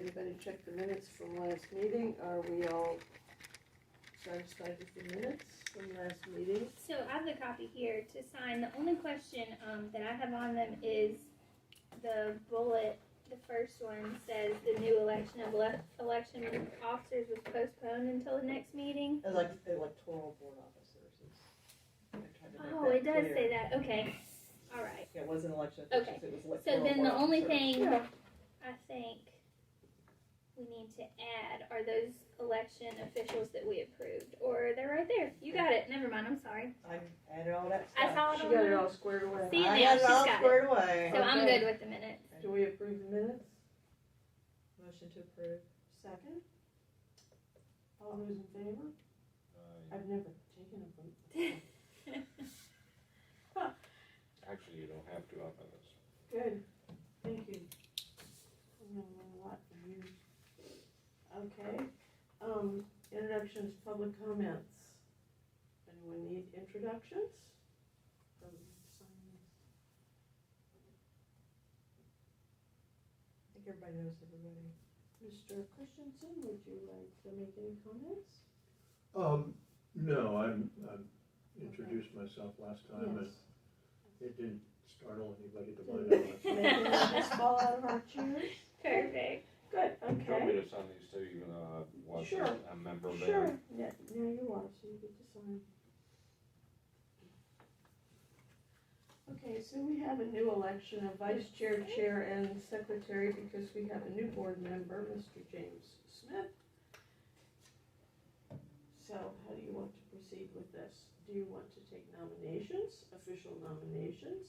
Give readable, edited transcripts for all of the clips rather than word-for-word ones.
anybody check the minutes from last meeting? Are we all satisfied with the minutes from last meeting? So I have the copy here to sign. The only question that I have on them is the bullet. The first one says the new election of election officers was postponed until the next meeting. Electoral board officers. Oh, it does say that. Okay. All right. Yeah, it wasn't election officials, Okay. it was electoral So then board the only officers. thing Yeah. I think we need to add are those election officials that we approved. Or they're right there. You got it. Never mind. I'm sorry. I added all that stuff. I saw it She on got it the- all squared away. See? I now, had it she's all got it. squared away. So I'm Okay. good with the minutes. Do we approve the minutes? Motion to approve. Second? All those in favor? I've never taken a vote. Actually, you don't have to on this. Good, thank you. I'm gonna learn a lot from you. Okay, introductions, public comments. Anyone need introductions? I think everybody knows everybody. Mr. Christensen, would you like to make any comments? No, I introduced myself last time and Yes. it didn't startle anybody to my knowledge. Making this fall out of our chairs? Perfect. Good, Do you want me okay. to sign these too, even though I wasn't Sure. a member there? Sure, yeah, now you are, so you get to sign. Okay, so we have a new election of vice chair, chair, and secretary because we have a new board member, Mr. James Smith. So how do you want to proceed with this? Do you want to take nominations, official nominations?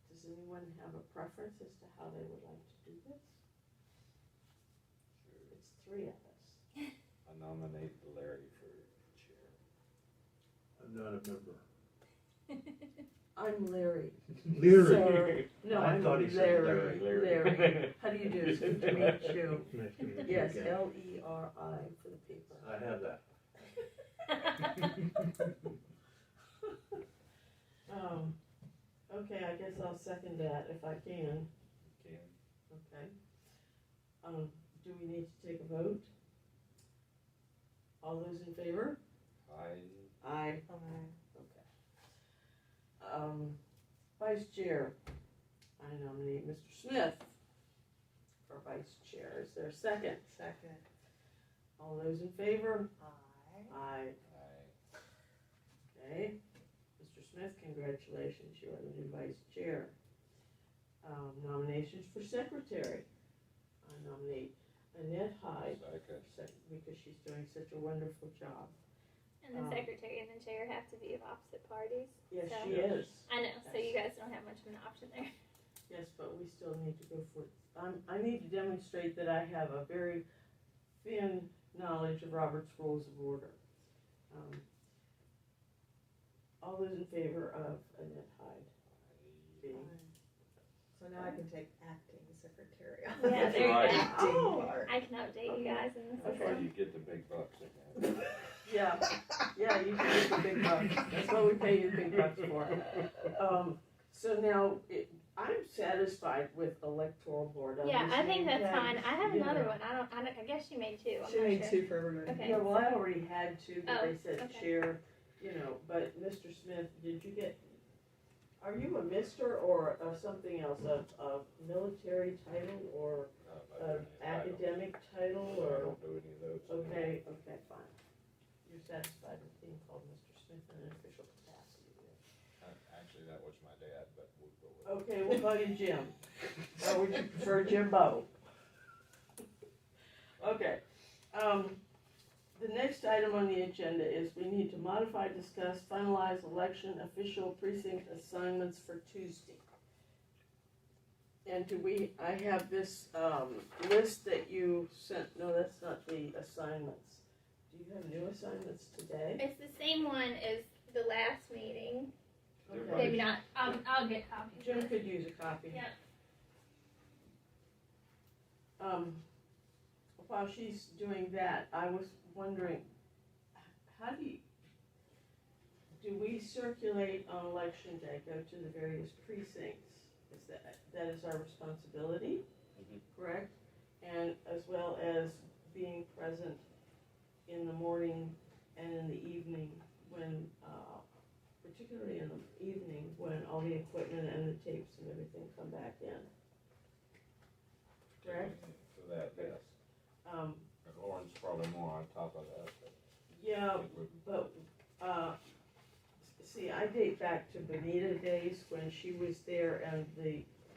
Does anyone have a preference as to how they would like to do this? Sure. It's three of us. I nominate Larry for chair. I'm not a member. I'm Larry. Leary. No, I I'm thought he said Larry. Larry. Larry. How do you do? It's good to meet you. Nice to meet you Yes, again. L-E-R-I for the paper. I have that. Okay, I guess I'll second that if I can. Can. Okay. Do we need to take a vote? All those in favor? I Aye. Okay. Vice chair, I nominate Mr. Smith for vice chair. Is there a second? Second. All those in favor? Aye. Aye. I Okay. Mr. Smith, congratulations, you are the new vice chair. Nominations for secretary. I nominate Annette Hyde second. because she's doing such a wonderful job. And the secretary and the chair have to be of opposite parties. Yes, So- she is. I know, so you guys don't have much of an option there. Yes, but we still need to go for it. I need to demonstrate that I have a very thin knowledge of Robert's Rules of Order. All those in favor of Annette Hyde being? So now I can take acting secretary. Yeah, there you go. Acting Oh. part. I can update you guys in the That's why system. you get the big bucks again. Yeah, you can get the big bucks. That's what we pay you big bucks for. So now, I'm satisfied with electoral board. I'm Yeah, just I think saying that's that, fine. I have you another know. one. I guess you made two. I'm She not made sure. two for everybody. Okay. Yeah, well, I already had two, but Oh, they said okay. chair, but Mr. Smith, did you get, are you a mister or something else, a military title or an academic title I or? don't do any of those. Okay, fine. You're satisfied with being called Mr. Smith in an official capacity? Actually, that was my dad, but we'll go with it. Okay, we'll call you Jim. Or would you prefer Jimbo? Okay, the next item on the agenda is we need to modify, discuss, finalize election official precinct assignments for Tuesday. And I have this, list that you sent, no, that's not the assignments. Do you have new assignments today? It's the same one as the last meeting. Okay. Maybe not. I'll get copies. Jim could use a copy. Yeah. While she's doing that, I was wondering, how do we circulate on election day, go to the various precincts? Is that is our responsibility? correct? And as well as being present in the morning and in the evening when, particularly in the evening, when all the equipment and the tapes and everything come back in. Correct? For that, yes. And Lauren's probably more on top of that, but Yeah, I think we're- but, see, I date back to Benita days when she was there, and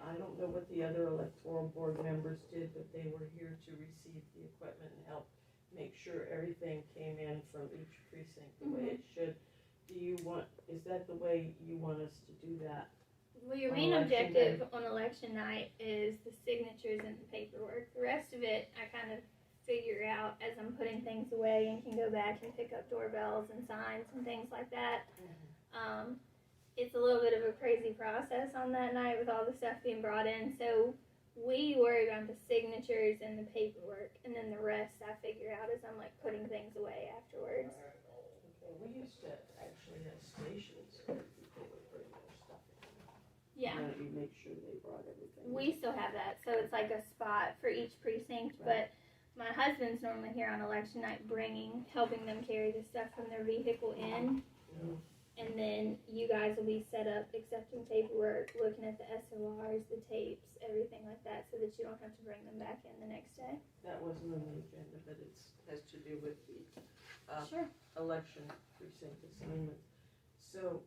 I don't know what the other electoral board members did, but they were here to receive the equipment and help make sure everything came in from each precinct the way it should. Is that the way you want us to do that? Well, your On main election objective on election night is the signatures and the paperwork. The rest of it, I kind of figure out as I'm putting things away and can go back and pick up doorbells and signs and things like that. It's a little bit of a crazy process on that night with all the stuff being brought in. So we worry about the signatures and the paperwork, and then the rest I figure out as I'm like putting things away afterwards. Okay, we used to actually have stations where people would bring their stuff in. Yeah. And you make sure they brought everything. We still have that, so it's like a spot for each precinct, but my husband's normally here on election night helping them carry the stuff from their vehicle in. And then you guys will be set up accepting paperwork, looking at the SORs, the tapes, everything like that, so that you don't have to bring them back in the next day. That wasn't on the agenda, but has to do with the, Sure. election precinct assignments. So,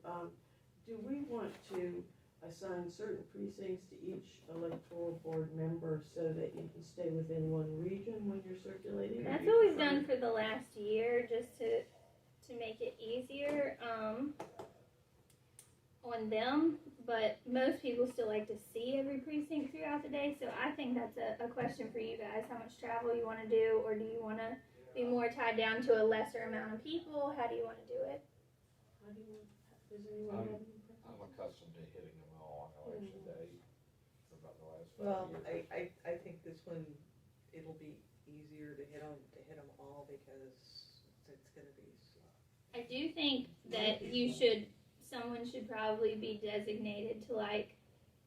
do we want to assign certain precincts to each electoral board member so that you can stay within one region when you're circulating? That's what we've done for the last year, just to make it easier on them, but most people still like to see every precinct throughout the day, so I think that's a question for you guys, how much travel you want to do, or do you want to be more tied down to a lesser amount of people? How do you want to do it? How do you, does anyone have any preference? I'm accustomed to hitting them all on election day for about the last 5 Well, years. I think this one, it'll be easier to hit them all because it's gonna be. I do think that someone should probably be designated to like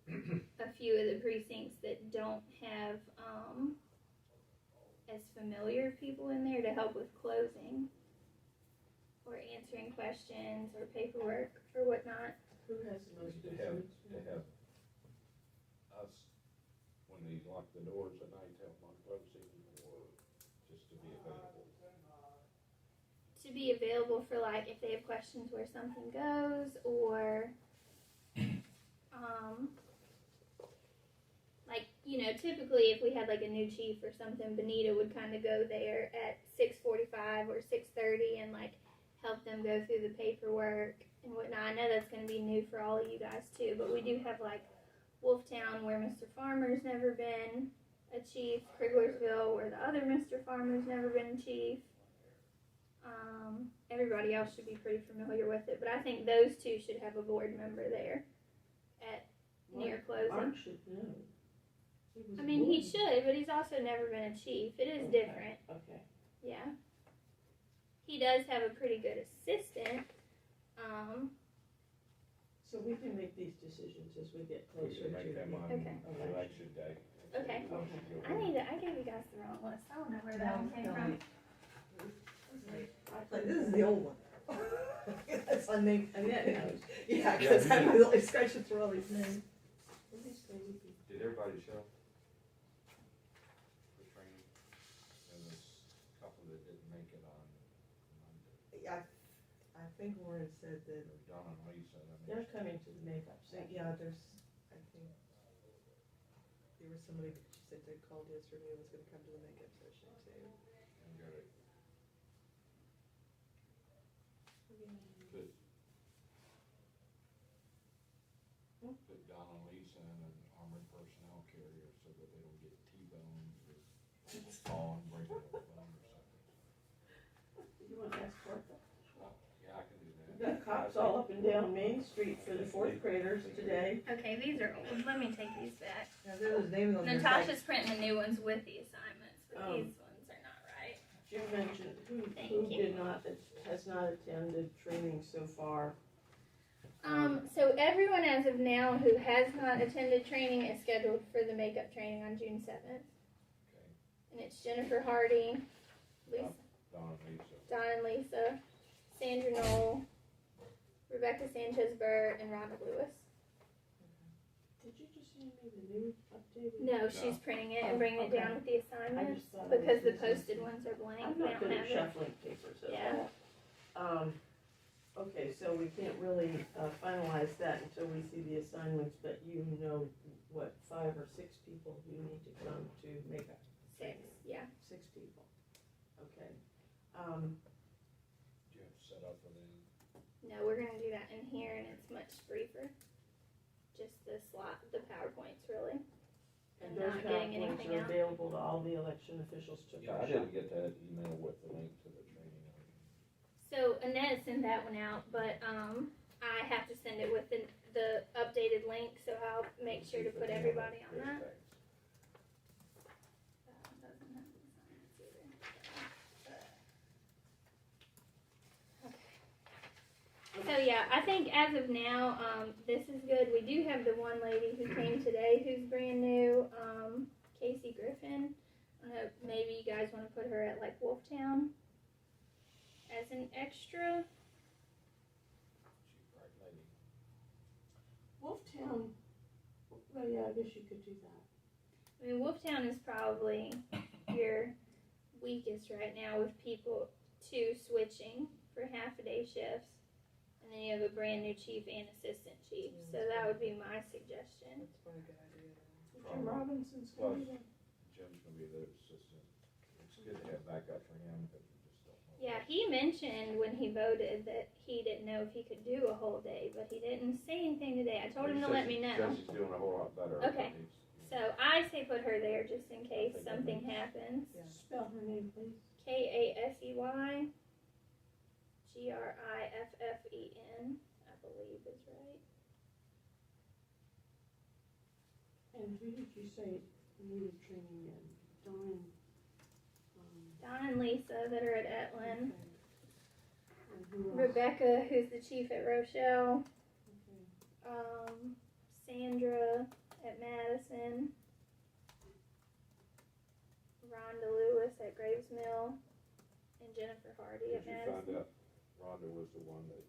a few of the precincts that don't have as familiar people in there to help with closing or answering questions or paperwork or whatnot. Who has the most To have experience? us, when they lock the doors at night, have them on closing, or just to be available. To be available for like if they have questions where something goes, or like, you know, typically if we had like a new chief or something, Benita would kind of go there at 6:45 or 6:30 and like help them go through the paperwork and whatnot. I know that's going to be new for all of you guys too, but we do have like Wolftown where Mr. Farmer's never been a chief, Kriglersville where the other Mr. Farmer's never been a chief. Everybody else should be pretty familiar with it, but I think those two should have a board member there at near closing. Mark should know. I mean, he should, but he's also never been a chief. It is different. Okay. Yeah. He does have a pretty good assistant. So we can make these decisions as we get We closer should to. make them on Okay. election day. Okay. I gave you guys the wrong list. I don't know where that one came from. Like, this is the old one. That's unnamed. Annette knows. Yeah, because I'm really scratching through all these names. Did everybody show for training? There was a couple that didn't make it on Monday. I think Lauren said that, Don and Lisa, I mean, They're coming to the makeup session. yeah, I think there was somebody, she said they called yesterday and was gonna come to the makeup session too. and got it. Put Don and Lisa in an armored personnel carrier so that they don't get T-boned or fall and break a bone or something. You want to escort them? Yeah, I can do We've that. got cops all up and down Main Street for the fourth graders today. Okay, these are old. Let me take these back. Now, there was names on there. Natasha's printing the new ones with the assignments, but Oh. these ones are not right. Jim mentioned who Thank you. has not attended training so far. So everyone as of now who has not attended training is scheduled for the makeup training on June 7th. Okay. And it's Jennifer Hardy, Lisa, Don and Lisa. Don and Lisa, Sandra Knoll, Rebecca Sanchez-Burr, and Rhonda Lewis. Did you just hand me the new updated? No, she's printing it and bringing it Okay. down with the I assignments just thought I because the was missing posted some. ones are blank. I'm They not don't good have at it. shuffling papers at Yeah. all. Okay, so we can't really finalize that until we see the assignments, but you know what, 5 or 6 people you need to come to make up. 6, yeah. 6 people, okay. Do you have to set up for them? No, we're gonna do that in here and it's much briefer. Just the PowerPoints really. And And those not getting PowerPoints anything are out. available to all the election officials to Yeah, I didn't get that email with the link to the training. So Annette sent that one out, but I have to send it with the updated link, so I'll make sure to put everybody on that. Doesn't have the assignments either. Okay. So yeah, I think as of now, this is good. We do have the one lady who came today who's brand new, Casey Griffin. I don't know, maybe you guys want to put her at like Wolftown as an extra. She's a bright lady. Wolftown, well, yeah, I guess you could do that. I mean, Wolftown is probably your weakest right now with people switching for half-a-day shifts. And then you have a brand new chief and assistant chief. So that would be my suggestion. That's probably a good idea. Jim Robinson's gonna be there. Jim's gonna be the assistant. It's good to have backup for him, because you just don't know. Yeah, he mentioned when he voted that he didn't know if he could do a whole day, but he didn't say anything today. I told him to let me know. Jesse's doing a whole lot better. Okay. So I say put her there just in case something happens. Yeah. Spell her name, please. Kasey Griffen, I believe is right. And who did you say needed training in? Dawn? Don and Lisa that are at Etlin. Okay. And who else? Rebecca, who's the chief at Rochelle. Okay. Sandra at Madison. Rhonda Lewis at Graves Mill. And Jennifer Hardy Did at you Madison. find out Rhonda was the one that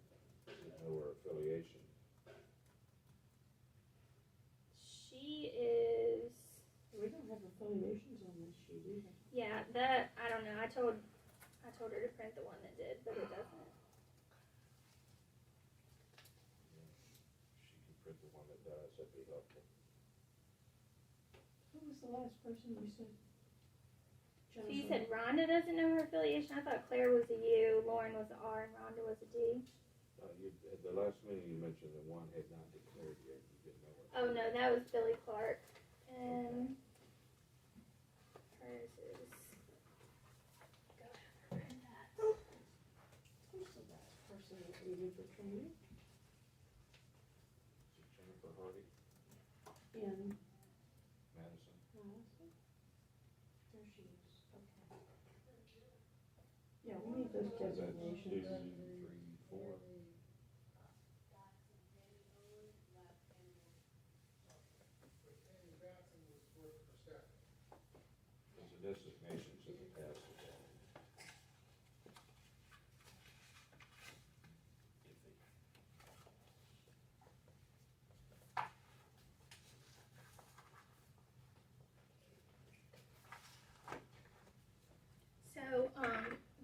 didn't know her affiliation? She is, We don't have affiliations on this sheet either. yeah, that, I don't know, I told her to print the one that did, but it doesn't. She can print the one that does, that'd be helpful. Who was the last person you said? So you Jennifer. said Rhonda doesn't know her affiliation? I thought Claire was a U, Lauren was a R, and Rhonda was a D. At the last meeting, you mentioned that one had not declared yet, you didn't know it. Oh no, that was Billy Clark. And hers is, go have her print that. Who's the last person that needed for training? Is it Jennifer Hardy, In Madison? Madison? There she is, okay. Yeah, we need those That's designations. 2, 3, 4. Because the designations in the past is all. So,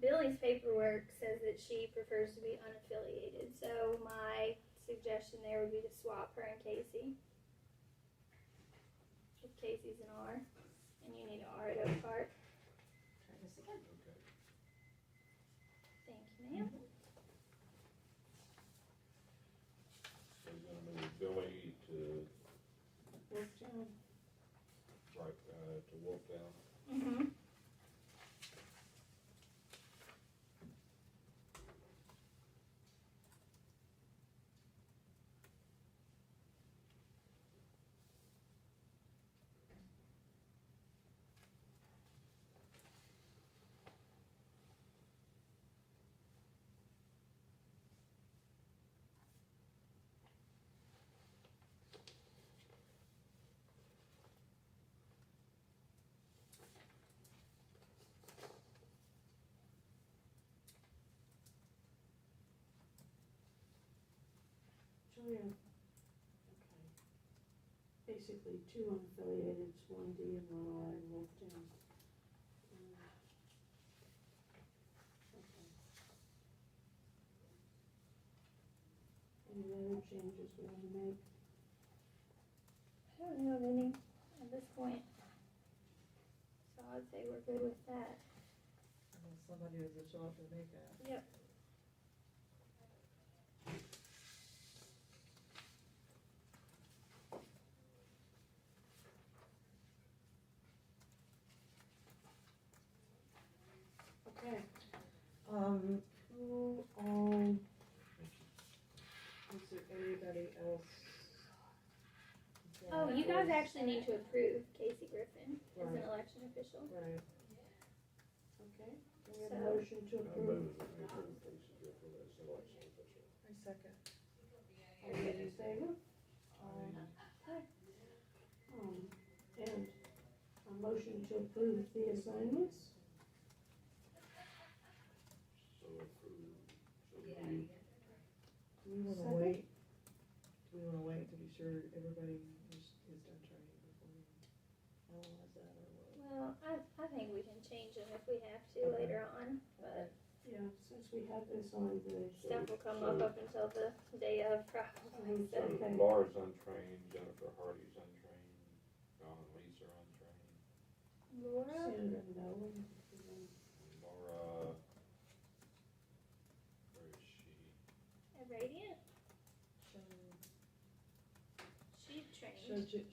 Billy's paperwork says that she prefers to be unaffiliated, so my suggestion there would be to swap her and Casey. If Casey's an R, and you need an R at Oak Park. Try this again. Okay. Thank you, ma'am. So you're gonna move Billy to, Wolftown. to Wolftown? Mm-hmm. Oh, yeah. Okay. Basically, two unaffiliated, one D and one R in Wolftown. Okay. Any other changes we want to make? I don't know of any at this point. So I'd say we're good with that. Unless somebody doesn't show up to make it. Yep. Okay. Who all, Is there anybody else? Oh, that you guys was- actually need to approve Casey Griffin as an Right. election official. Right. okay, can we have a So- motion to I approve? move that we approve Casey Griffin as election official. I second. All those in favor? Aye. And a motion to approve the assignments? So approved, so moved. Do we wanna Second. wait? Do we wanna wait to be sure everybody is done training before we analyze that or what? Well, I think we can change them if we have to Okay. later on, but Yeah, since we have this on the, stuff will come up until the day of probably, so. So Okay. Laura's untrained, Jennifer Hardy's untrained, John and Lisa are untrained. Laura, Sandra Nolan. Laura, where is she? at Radiant, she trained. Show Jim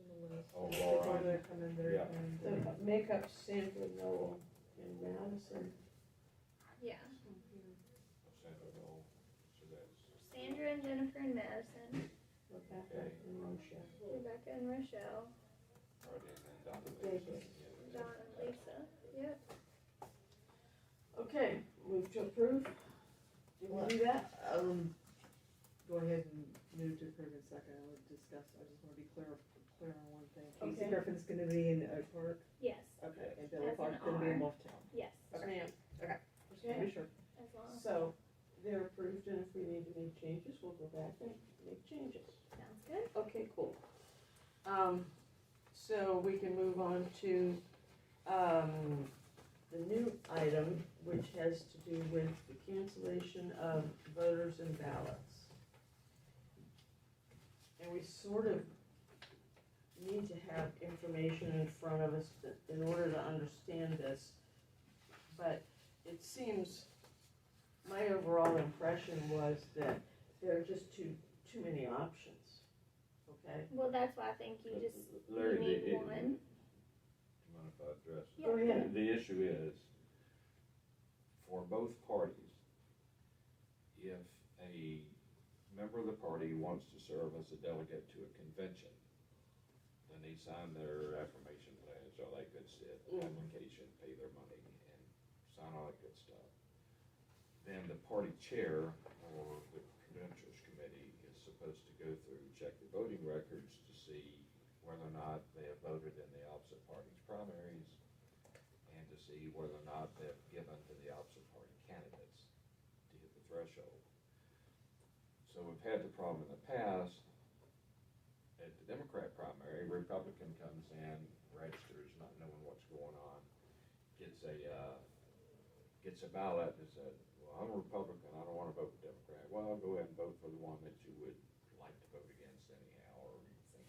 the list. Oh, The Laura. people that come in there Yeah. and, The makeup Sandra Nolan in Madison. Yeah, Sandra Knoll, so that's, Sandra and Jennifer and Madison, Rebecca Okay. and Rochelle. Rebecca and Rochelle, Hardy and then Donna David. Lisa. Yeah. John and Lisa, yep. Okay, move to approve. Do you want to do that? go ahead and move to approve in second. I would discuss, I just wanna be clear on one thing. Casey Okay. Griffin's gonna be in Oak Park. Yes, Okay. And Billy As an Clark's gonna be in R. Wolftown. yes, Okay. Ma'am. Just wanna be sure. as long, So, they're approved, and if we need to make changes, we'll go back and make changes. sounds good. Okay, cool. So we can move on to, the new item, which has to do with the cancellation of voters and ballots. And we sort of need to have information in front of us in order to understand this. But it seems, my overall impression was that there are just too many options, okay? Well, that's why I think you just, Larry, need do you one. mind if I address it? Yeah. Go ahead. The issue is, for both parties, if a member of the party wants to serve as a delegate to a convention, then they sign their affirmation pledge, all that good stuff, application, pay their money, and sign all that good stuff. Then the party chair or the credentials committee is supposed to go through, check the voting records to see whether or not they have voted in the opposite party's primaries, and to see whether or not they've given to the opposite party candidates to hit the threshold. So we've had the problem in the past, at the Democrat primary, Republican comes in, registers, not knowing what's going on, gets a ballot and said, well, I'm a Republican, I don't wanna vote for Democrat. Well, go ahead and vote for the one that you would like to vote against anyhow, or you think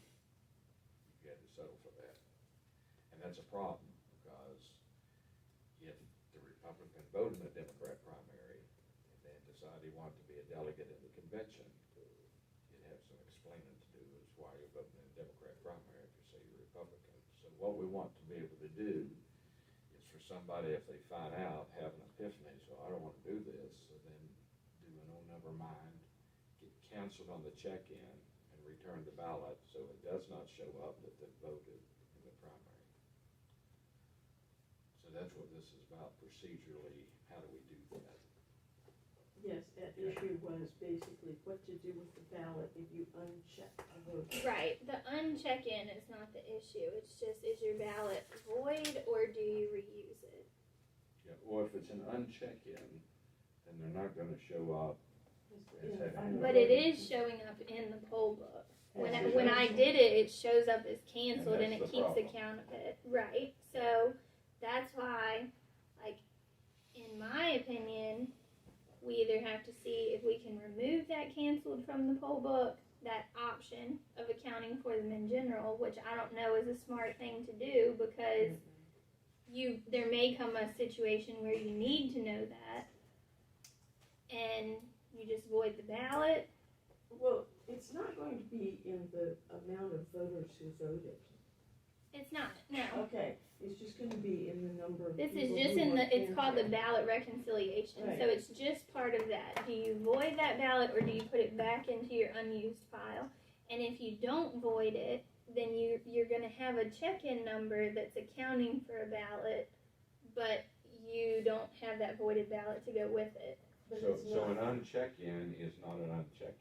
you had to settle for that. And that's a problem, because if the Republican voted in the Democrat primary and then decided he wanted to be a delegate in the convention, you'd have some explaining to do as why you're voting in the Democrat primary if you say you're Republican. So what we want to be able to do is for somebody, if they find out, have an epiphany, so I don't wanna do this, so then do an oh, never mind, get canceled on the check-in and return the ballot, so it does not show up that they voted in the primary. So that's what this is about procedurally, how do we do that? Yes, that issue was basically what to do with the ballot if you uncheck a vote. Right, the uncheck-in is not the issue, it's just, is your ballot void or do you reuse it? Yeah, well, if it's an uncheck-in, then they're not gonna show up in the final But it voting. is showing up in the poll book. When As when I canceled. did it, it shows up as canceled and that's it the keeps problem. account of it. Right. So that's why, like, in my opinion, we either have to see if we can remove that canceled from the poll book, that option of accounting for them in general, which I don't know is a smart thing to do because there may come a situation where you need to know that and you just void the ballot. Well, it's not going to be in the amount of voters who voted. It's not, no. Okay, it's just gonna be in the number of This is people just who in were the, it's called the canceled. ballot reconciliation, Right. so it's just part of that. Do you void that ballot or do you put it back into your unused file? And if you don't void it, then you're gonna have a check-in number that's accounting for a ballot, but you don't have that voided ballot to go with it. But So, it's so an not. uncheck-in is not an uncheck-in.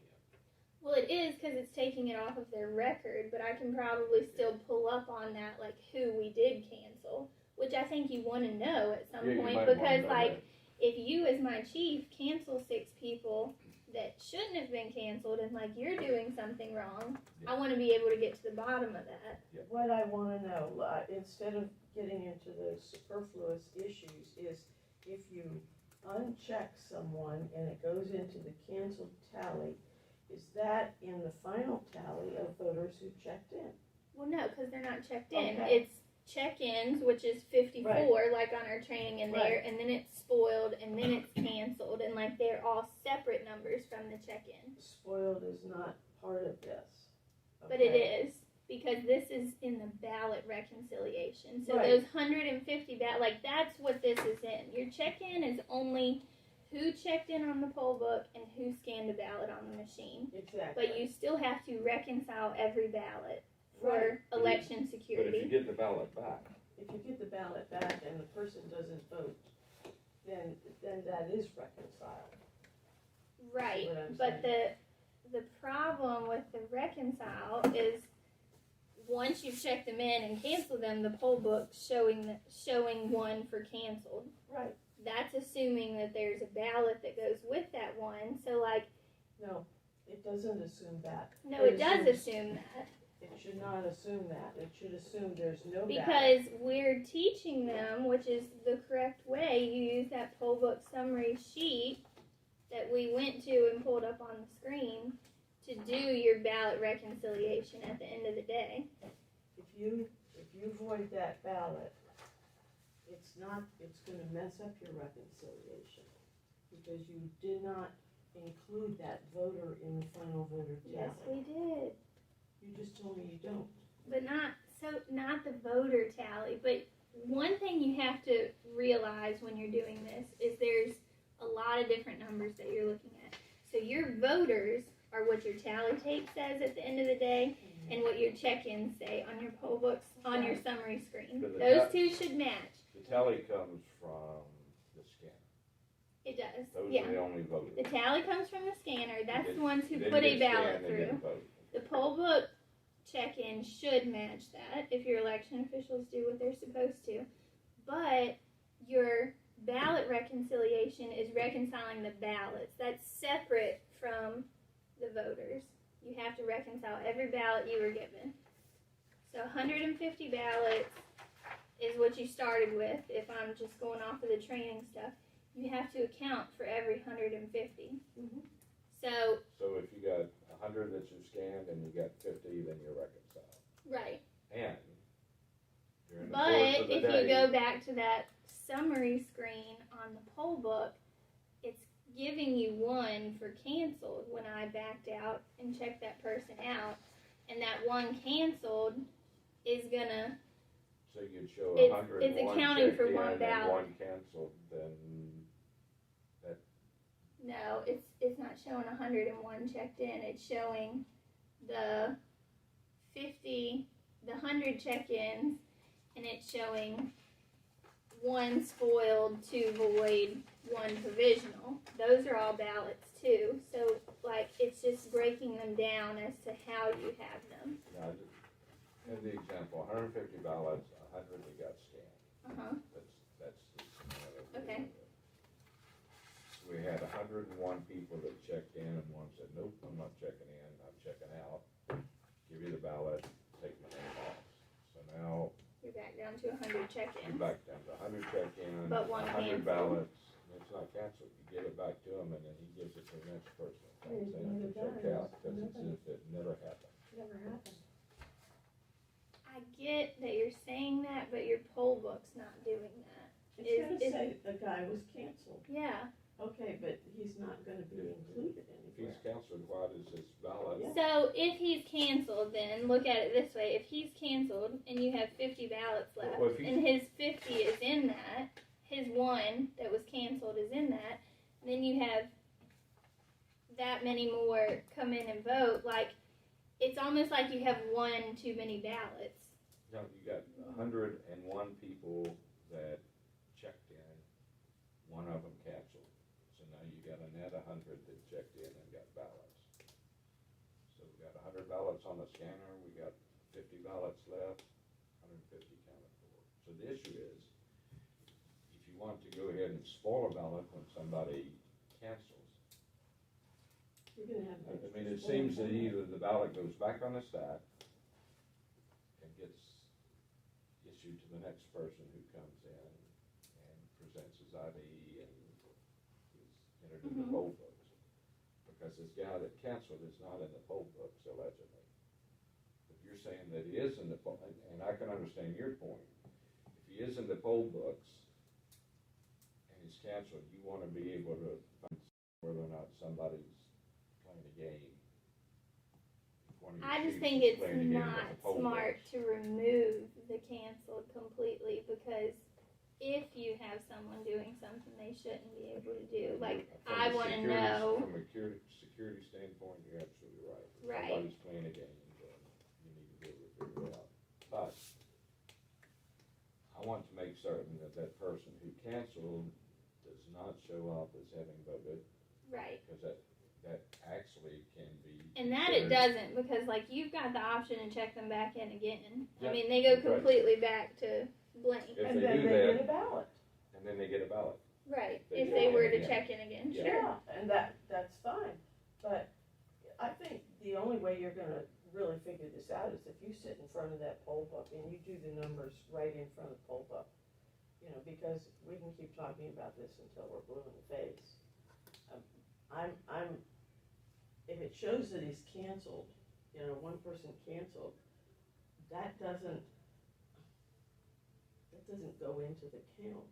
Well, it is because it's taking it off of their record, but I can probably still pull up on that, like, who we did cancel, which I think you want to know at some Yeah, you point might wanna because, know like, that. if you as my chief cancel 6 people that shouldn't have been canceled and, like, you're doing something wrong, I want to be able to get to the bottom of that. What I wanna know, instead of getting into the superfluous issues, is if you uncheck someone and it goes into the canceled tally, is that in the final tally of voters who checked in? Well, no, because they're not checked in. Okay. It's check-ins, which is 54, like on our training in there, and then it's spoiled, and then it's canceled, and, like, they're all separate numbers from the check-in. Spoiled is not part of this. But it Okay. is, because this is in the ballot reconciliation. So Right. those 150 like, that's what this is in. Your check-in is only who checked in on the poll book and who scanned a ballot on the machine. Exactly. But you still have to reconcile every ballot for Right. election But if security. you get the ballot back, If you get the ballot back and the person doesn't vote, then that is reconciled. Right, See what I'm but the problem with the reconcile is once you've checked them in and canceled them, the poll book's showing one for canceled. Right. That's assuming that there's a ballot that goes with that one. So, like, No, it doesn't assume that. no, it It does assumes- assume that It should not assume that. It should assume there's no ballot. because we're teaching them, which is the correct way. You use that poll book summary sheet that we went to and pulled up on the screen to do your ballot reconciliation at the end of the day. If you void that ballot, it's gonna mess up your reconciliation, because you did not include that voter in the final voter Yes, tally. we did. You just told me you don't. But not the voter tally. But one thing you have to realize when you're doing this is there's a lot of different numbers that you're looking at. So your voters are what your tally tape says at the end of the day, and what your check-ins say on your poll books on your summary screen. But the Those two should match. the tally comes from the scanner. It does. Those Yeah. are the only voters. The tally comes from the scanner. That's They the ones who didn't put a get ballot scanned, they through. didn't vote. The poll book check-in should match that if your election officials do what they're supposed to. But your ballot reconciliation is reconciling the ballots. That's separate from the voters. You have to reconcile every ballot you were given. So 150 ballots is what you started with. If I'm just going off of the training stuff, you have to account for every 150. Mhm. So, So if you got 100 that you scanned and you got 50, then you're reconciled. right. And during the But course of the if day, you go back to that summary screen on the poll book, it's giving you one for canceled when I backed out and checked that person out. And that one canceled is gonna, so you'd show it's 101 accounting checked for in one and ballot. one canceled, then no, it's not showing 101 checked in. It's showing the 100 check-ins, and it's showing 1 spoiled, 2 void, 1 provisional. Those are all ballots too. So, like, it's just breaking them down as to how you have them. in the example, 150 ballots, 100 that got scanned. Uh-huh. That's the scenario. Okay. we had 101 people that checked in, and one said, nope, I'm not checking in, I'm checking out. Give you the ballot, take my name off. So now You're back down to 100 you're check-ins. back down to 100 check-in, But one 100 canceled. ballots. And it's not canceled, you give it back to him, and then he gives it to the next person. Hey, Saying to check out, because it's as if it never happened. Never happened. I get that you're saying that, but your poll book's not doing that. It's gonna say the guy was canceled. Yeah. Okay, but he's not gonna be included If he's anywhere. canceled, why does his ballot? Yeah. So if he's canceled, then look at it this way: if he's canceled and you have 50 ballots left, Well, if he's- and his 50 is in that, his one that was canceled is in that, then you have that many more come in and vote. Like, it's almost like you have one too many ballots. No, you got 101 people that checked in, one of them canceled. So now you got a net 100 that checked in and got ballots. So we got 100 ballots on the scanner, we got 50 ballots left, 150 counted for. So the issue is, if you want to go ahead and spoil a ballot when somebody cancels, You're gonna have. I mean, it seems that either the ballot goes back on the stack and gets issued to the next person who comes in and presents his ID and is entered in the Mhm. poll books. Because this guy that canceled is not in the poll books allegedly. But you're saying that he is in the poll, and I can understand your point. If he is in the poll books and he's canceled, you wanna be able to find whether or not somebody's playing a game. If one of your I just chiefs think is it's playing a game with not the poll smart books. to remove the canceled completely, because if you have someone doing something they shouldn't be able to do, like, From I a want to security- know. From a security standpoint, you're absolutely right. If Right. somebody's playing a game, then you need to be able to figure it out. But I want to make certain that that person who canceled does not show up as having voted, Right. because that actually can be. And that it considered- doesn't, because like you've got the option to check them back in again. Yeah, I mean, they go that's right. completely back to blank. If And they then do they that- get a ballot. And then they get a ballot. Right. They If do they it were to again. check in again, Yeah. sure. Yeah, and that's fine, but I think the only way you're gonna really figure this out is if you sit in front of that poll book and you do the numbers right in front of the poll book. You know, because we can keep talking about this until we're blue in the face. If it shows that he's canceled, you know, one person canceled, that doesn't go into the count.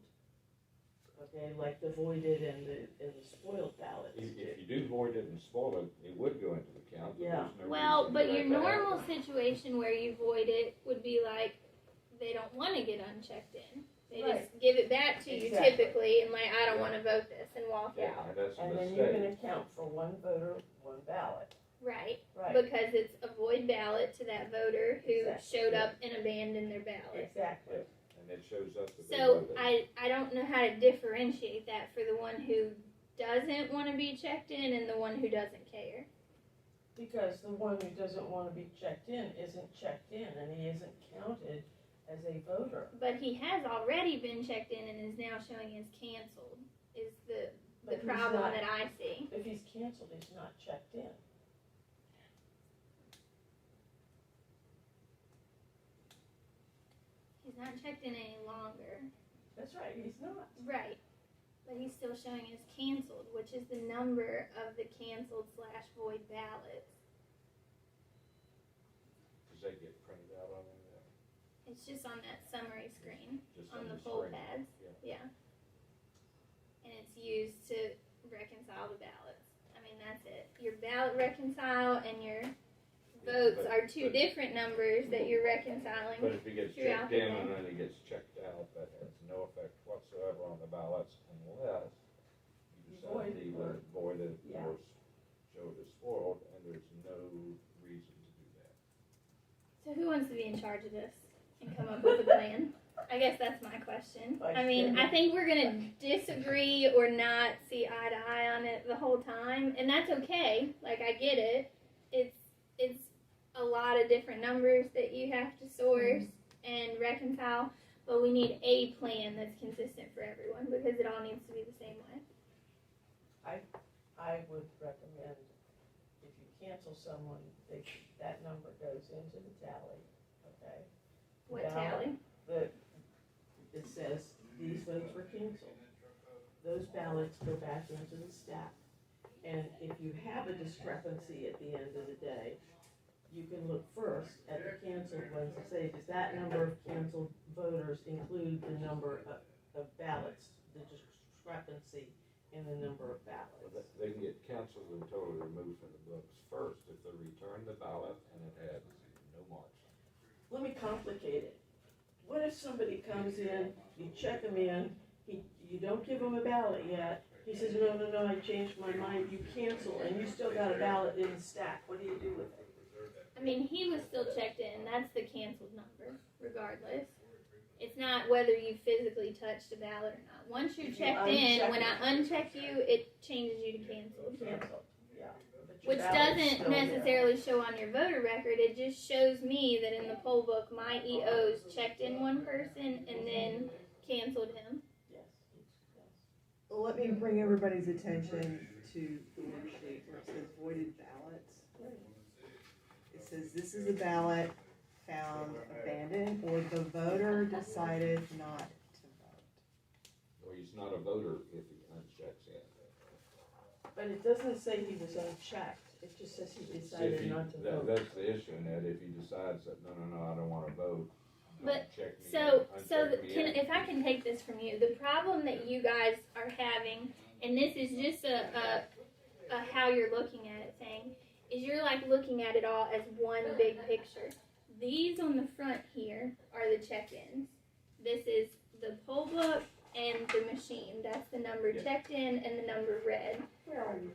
Okay, like the voided and the spoiled ballots. If you do void it and spoil it, it would go into the count, but Yeah. there's no Well, reason but for your that to normal happen. situation where you void it would be like they don't want to get unchecked in. They Right. just give it back to you Exactly. typically and like, I don't Yeah. want to vote this, and walk Yeah, out. and that's a And then you're mistake. gonna count for one voter, one ballot. Right. Right, Because it's a void ballot to that voter who Exactly. showed up and abandoned their ballot. exactly. And it shows up to be So voted. I don't know how to differentiate that for the one who doesn't want to be checked in and the one who doesn't care. Because the one who doesn't wanna be checked in isn't checked in and he isn't counted as a voter. But he has already been checked in and is now showing as canceled. Is the But he's problem not- that I see. If he's canceled, he's not checked in. He's not checked in any longer. That's right, he's not. Right. But he's still showing as canceled, which is the number of the canceled / void ballots. Does that get printed out on there? It's just on that summary screen Just on the the poll screen? pads. Yeah. Yeah. And it's used to reconcile the ballots. I mean, that's it. Your ballot reconcile and your Yeah, votes but- are two but- different numbers that you're But reconciling. if he gets throughout checked the in day. and then he gets checked out, that has no effect whatsoever on the ballots unless you decide Void to either void it Yeah. or show it as spoiled, and there's no reason to do that. So who wants to be in charge of this and come up with a plan? I guess that's my question. Vice I mean, Chairman. I think we're gonna disagree or not see eye to eye on it the whole time, and that's okay. Like, I get it. It's a lot of different numbers that you have to source and reconcile, but we need a plan that's consistent for everyone because it all needs to be the same way. I would recommend if you cancel someone, that number goes into the tally, okay? What Now, tally? It says these votes were canceled. Those ballots go back into the stack. And if you have a discrepancy at the end of the day, you can look first at the canceled ones and say, does that number of canceled voters include the number of ballots, the discrepancy in the number of ballots? They can get canceled and totally removed from the books first if they return the ballot and it has no marks. Let me complicate it. What if somebody comes in, you check him in, you don't give him a ballot yet, he says, no, I changed my mind, you cancel, and you still got a ballot in the stack, what do you do with it? I mean, he was still checked in. That's the canceled number, regardless. It's not whether you physically touched a ballot or not. Once you're If you checked in, uncheck when it. I uncheck you, it changes you to canceled. Canceled, yeah. But your Which ballot's doesn't still there. necessarily show on your voter record. It just shows me that in the poll book, my EOs checked in one person and then canceled him. Yes, yes. Well, let me bring everybody's attention to the worksheet where it says voided ballots. It says this is a ballot found abandoned or the voter decided not to vote. Or he's not a voter if he unchecks in. But it doesn't say he was unchecked, it just says he If decided he, not to vote. that's the issue in that if he decides that, no, I don't wanna vote, don't But, check me in, So uncheck me in. if I can take this from you, the problem that you guys are having, and this is just a how you're looking at it thing, is you're like looking at it all as one big picture. These on the front here are the check-ins. This is the poll book and the machine. That's the number Yeah. checked in and the number read. Where are you?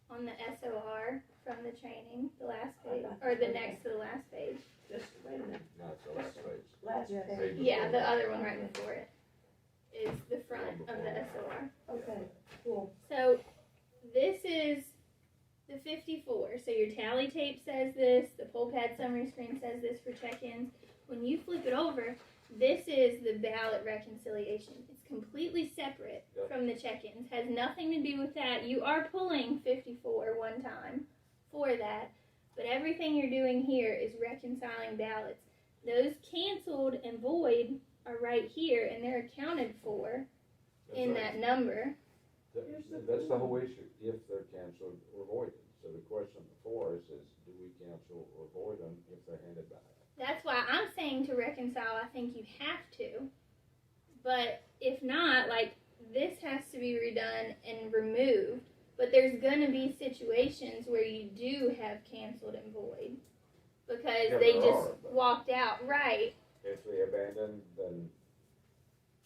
On the SOR from the training, the last page, or the next to the last page. Just, wait a minute, Not the last page. last Yeah. page. Yeah, the other one right before it is the front of the SOR. Okay, cool. So this is the 54. So your tally tape says this, the poll pad summary screen says this for check-ins. When you flip it over, this is the ballot reconciliation. It's completely separate Yep. from the check-ins. Has nothing to do with that. You are pulling 54 one time for that, but everything you're doing here is reconciling ballots. Those canceled and void are right here, and they're accounted for That's in right. that number. That's the whole issue, if they're canceled or voided. So the question before us is, do we cancel or void them if they're handed back? That's why I'm saying to reconcile, I think you have to. But if not, like, this has to be redone and removed. But there's gonna be situations where you do have canceled and void. Because Yeah, they there just are, but- walked out, right? If they abandon, then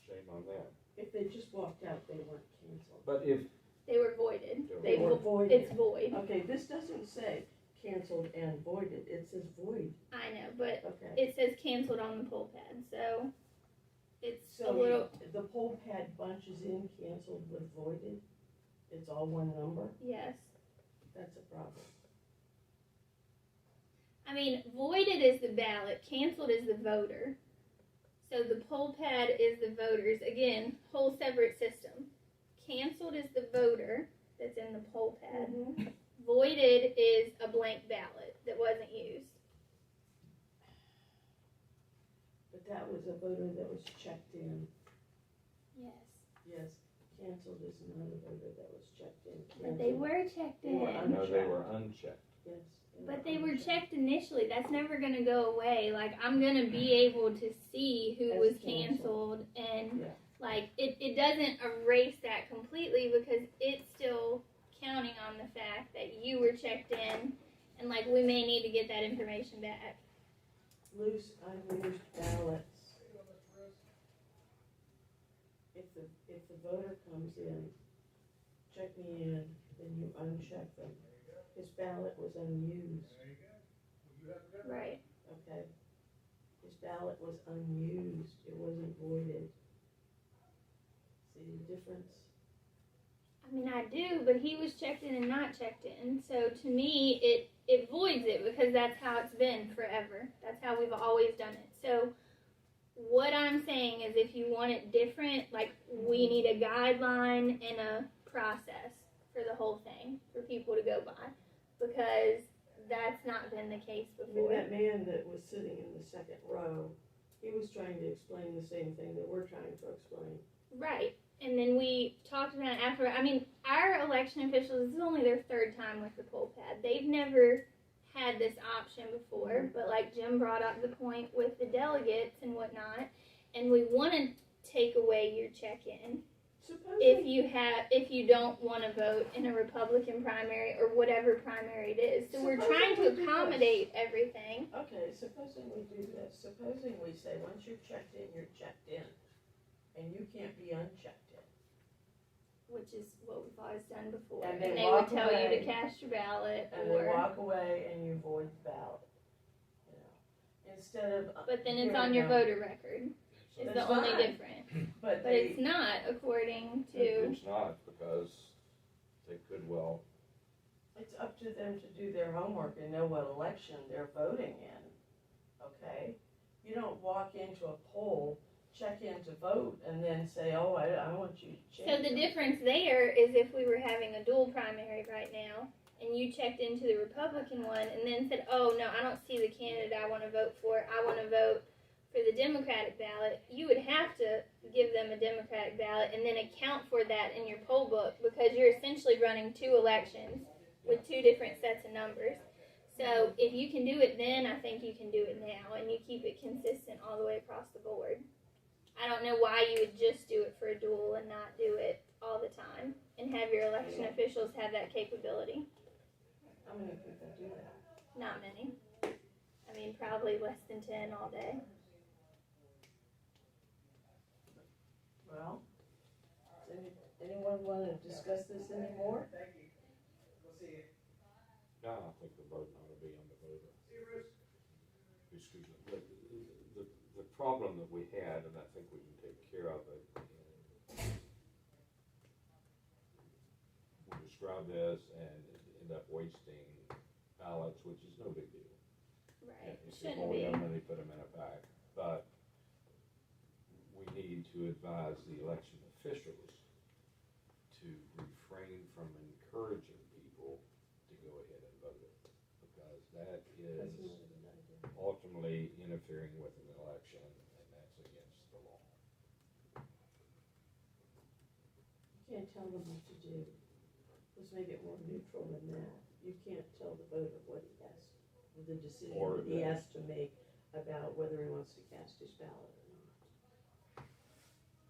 shame on them. If they just walked out, they weren't canceled. But if, They were voided. They were voided. It's void. Okay, this doesn't say canceled and voided, it says void, I know, but okay. it says canceled on the poll pad, so it's a So little, the poll pad bunches in canceled with voided, it's all one number, yes. that's a problem. I mean, voided is the ballot, canceled is the voter. So the poll pad is the voters. Again, whole separate system. Canceled is the voter that's in the poll pad. Mhm. Voided is a blank ballot that wasn't used. But that was a voter that was checked in, Yes. yes, canceled is not a voter that was checked in. But they Canceled- were checked They were in. no, they were unchecked. Yes. But they were checked initially. That's never going to go away. Like, I'm going to be able to see who As was canceled. canceled. And, Yeah. like, it doesn't erase that completely because it's still counting on the fact that you were checked in. And, like, we may need to get that information back. Loose, unused ballots. If the voter comes in, check me in, then you uncheck them. His ballot was unused, Right. okay? His ballot was unused, it wasn't voided. See the difference? I mean, I do, but he was checked in and not checked in. So, to me, it voids it because that's how it's been forever. That's how we've always done it. So, what I'm saying is if you want it different, like, we need a guideline and a process for the whole thing for people to go by, because that's not been the case I mean, before. that man that was sitting in the second row, he was trying to explain the same thing that we're trying to explain. Right. And then we talked about it after. I mean, our election officials, this is only their third time with the poll pad. They've never had this option before, but like Jim brought up the point with the delegates and whatnot, and we want to take away your check-in if you don't want to vote in a Republican primary or whatever primary it is. So we're trying to accommodate everything. Okay, supposing we do this, supposing we say, once you're checked in, you're checked in, and you can't be unchecked in. Which is what we've always done before. And And they they would walk tell you away. to cast your ballot, And they walk away and you void the ballot, you know, instead of. but then it's here on your now. voter record. Is That's the only fine. difference. But But it's not, according to. It's not, because they could well, it's up to them to do their homework and know what election they're voting in, okay? You don't walk into a poll, check in to vote, and then say, oh, I want you to change. So the difference there is if we were having a dual primary right now, and you checked into the Republican one, and then said, oh, no, I don't see the candidate I want to vote for, I want to vote for the Democratic ballot, you would have to give them a Democratic ballot and then account for that in your poll book, because you're essentially running two elections with two different sets of numbers. So if you can do it then, I think you can do it now, and you keep it consistent all the way across the board. I don't know why you would just do it for a duel and not do it all the time and have your election officials have that capability. How many people do that? Not many. I mean, probably less than 10 all day. Well, does anyone want to discuss this anymore? no, I think the burden ought to be on the voter. Excuse me, the problem that we had, and I think we can take care of it, we describe this and end up wasting ballots, which is no big deal. Right. If you Shouldn't void be. them, then they put them in a pack, but we need to advise the election officials to refrain from encouraging people to go ahead and vote it, because that is ultimately interfering with an election, and that's against the law. You can't tell them what to do. Let's make it more neutral than that. You can't tell the voter what he has, the decision Or that he that- has to make about whether he wants to cast his ballot or not.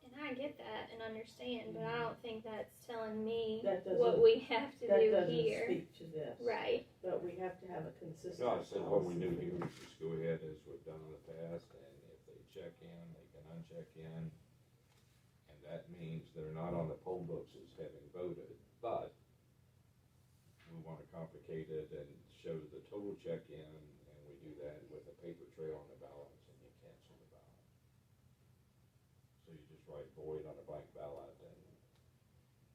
And I get that and understand, but I don't think that's telling me That doesn't- what we have to That do doesn't here. speak to this. Right. But we have to have a consistent No, I said what we policy. do here is just go ahead as we've done in the past, and if they check in, they can uncheck in, and that means they're not on the poll books as having voted, but we want to complicate it and show the total check-in, and we do that with a paper trail on the ballots, and you cancel the ballot. So you just write void on a blank ballot, and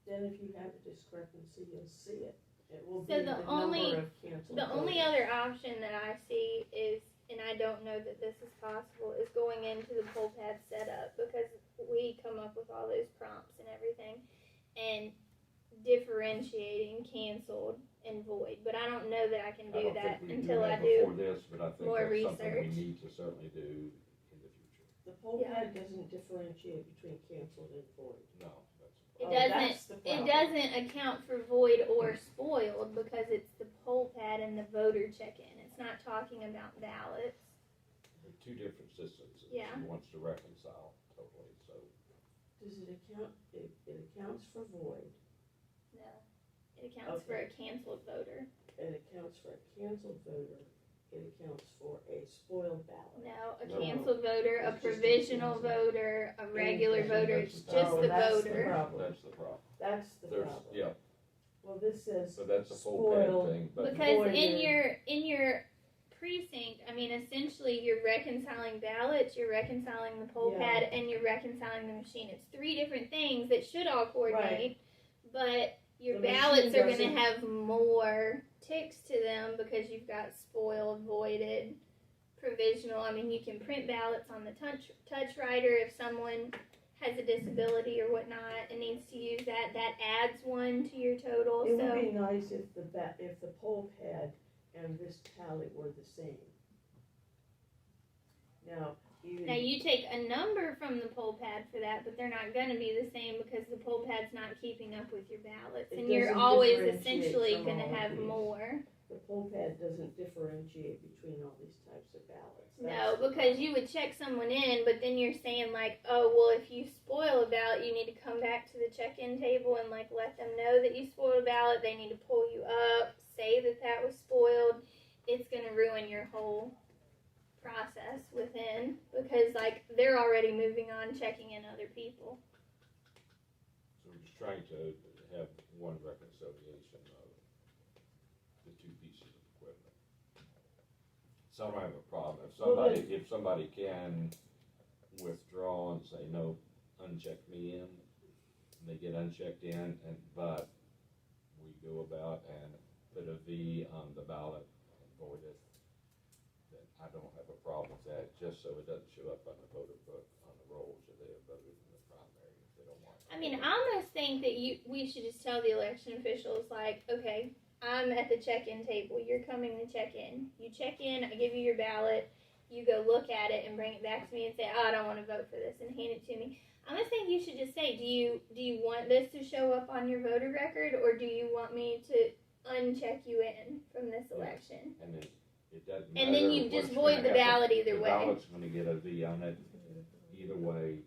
Then if you have a discrepancy, you'll see it. It will So be the the only- number of canceled The only voters. other option that I see is, and I don't know that this is possible, is going into the poll pad setup, because we come up with all those prompts and everything, and differentiating canceled and void. But I don't know that I can I do don't that think we until do I that do. before this, but I think more that's something we research. need to certainly do in the future. The poll Yeah. pad doesn't differentiate between canceled and void. No, that's. It Oh, doesn't. that's the It problem. doesn't account for void or spoiled, because it's the poll pad and the voter check-in. It's not talking about ballots. They're two different systems that Yeah. she wants to reconcile totally, so. Does it account, it accounts for void, No, it accounts for a canceled voter. it accounts for a canceled voter, it accounts for a spoiled ballot. No, a No. canceled voter, a It's just a provisional canceled. voter, a regular Anything. voter. That's It's the just problem. the That's the voter. problem. That's the problem. That's the There's, problem. yeah, Well, this says so that's a full pad spoiled. thing, but. Because voided. in your precinct, I mean, essentially you're reconciling ballots, you're reconciling the poll Yeah. pad, and you're reconciling the machine. It's three different things that should all coordinate, but your The ballots machine are going to doesn't- have more ticks to them because you've got spoiled, voided, provisional. I mean, you can print ballots on the touch writer if someone has a disability or whatnot and needs to use that adds 1 to your total. It So would be nice if the poll pad and this tally were the same. Now, now you take a number from the poll pad for that, but they're not going to be the same because the poll pad's not keeping up with your ballots, It and you're doesn't always differentiate essentially from going to all of have these. more. the poll pad doesn't differentiate between all these types of ballots. No, because you would check someone in, but then you're saying like, oh, well, if you spoil a ballot, you need to come back to the check-in table and like let them know that you spoiled a ballot. They need to pull you up, say that was spoiled. It's going to ruin your whole process within, because like they're already moving on, checking in other people. So we're just trying to have one reconciliation of the two pieces of equipment. So I don't have a problem. If somebody can withdraw and say, no, uncheck me in, and they get unchecked in, but we go about and put a V on the ballot and void it, then I don't have a problem with that, just so it doesn't show up on the voter book on the rolls that they have voted in the primary if they don't want it. I mean, I almost think that we should just tell the election officials, like, okay, I'm at the check-in table, you're coming to check in. You check in, I give you your ballot, you go look at it and bring it back to me and say, oh, I don't want to vote for this, and hand it to me. I almost think you should just say, do you want this to show up on your voter record, or do you want me to uncheck you in from this election? And then it doesn't matter. And then you what's just void gonna the happen. ballot either way. The ballot's gonna get a V on it, either way.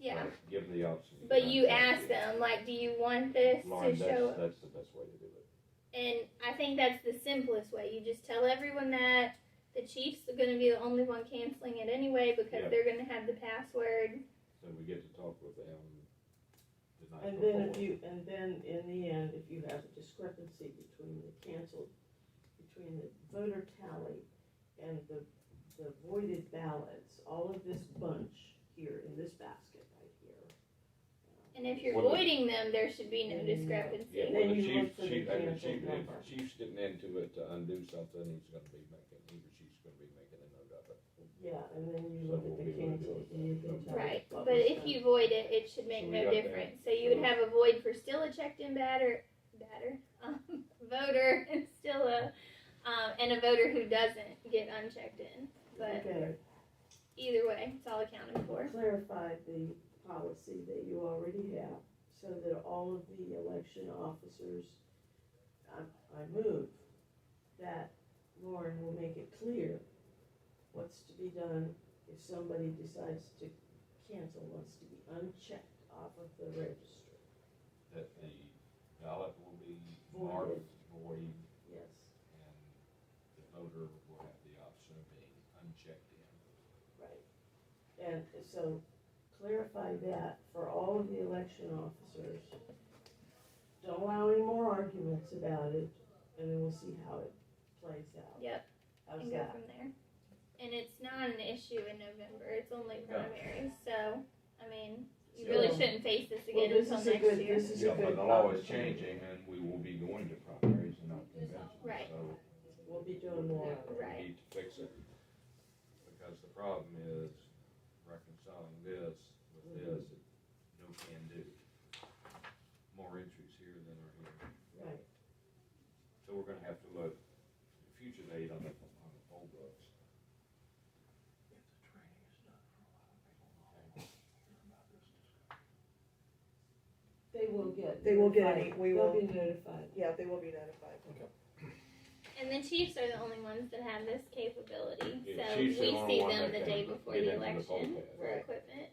Yeah. Give them the option. But you ask them, like, do you want this Lauren, to show up? that's the best way to do it. And I think that's the simplest way. You just tell everyone that. The chief's going to be the only one canceling it anyway because Yeah. they're going to have the password. So we get to talk with them the night And before. then in the end, if you have a discrepancy between between the voter tally and the voided ballots, all of this bunch here in this basket right here. And if you're Well, voiding them, there should be no discrepancy. Yeah, Then well, the you chief, look for the and the canceled number. if the chief's getting into it to undo something, he or she's gonna be making a note of it. Yeah, and then you So look at we'll the be able to do cancel, it. and you can tell. Right. what But was if done. you void it, it should make So we no got that. difference. So you would have a void for still a checked-in voter and still and a voter who doesn't get unchecked in. But Okay, either way, it's all accounted for. clarify the policy that you already have, so that all of the election officers, I move that Lauren will make it clear what's to be done if somebody decides to cancel, wants to be unchecked off of the registry. That the ballot will be Voided. marked void, Yes, and the voter will have the option of being unchecked in. right. And so clarify that for all of the election officers. Don't allow any more arguments about it, and then we'll see how it plays out. Yep. How's And go that? from there. And it's not an issue in November. It's only primaries. So, I mean, you really So- shouldn't face this Well, again this until is a next good, year. this is a Yeah, good. but they're always opportunity. changing, and we will be going to primaries and not conventions. Right. So We'll be doing more. Right. we need to fix it, because the problem is reconciling this with this, no can do. More entries here than are here. Right. So we're gonna have to look, the future date on the poll books. They will get any- notified. we They'll will- be notified. Yeah, they will be notified. And the chiefs are the only ones that have this capability. Yeah, So chiefs are we the only see one them that the can day before get the into the poll election pad. for Right. equipment.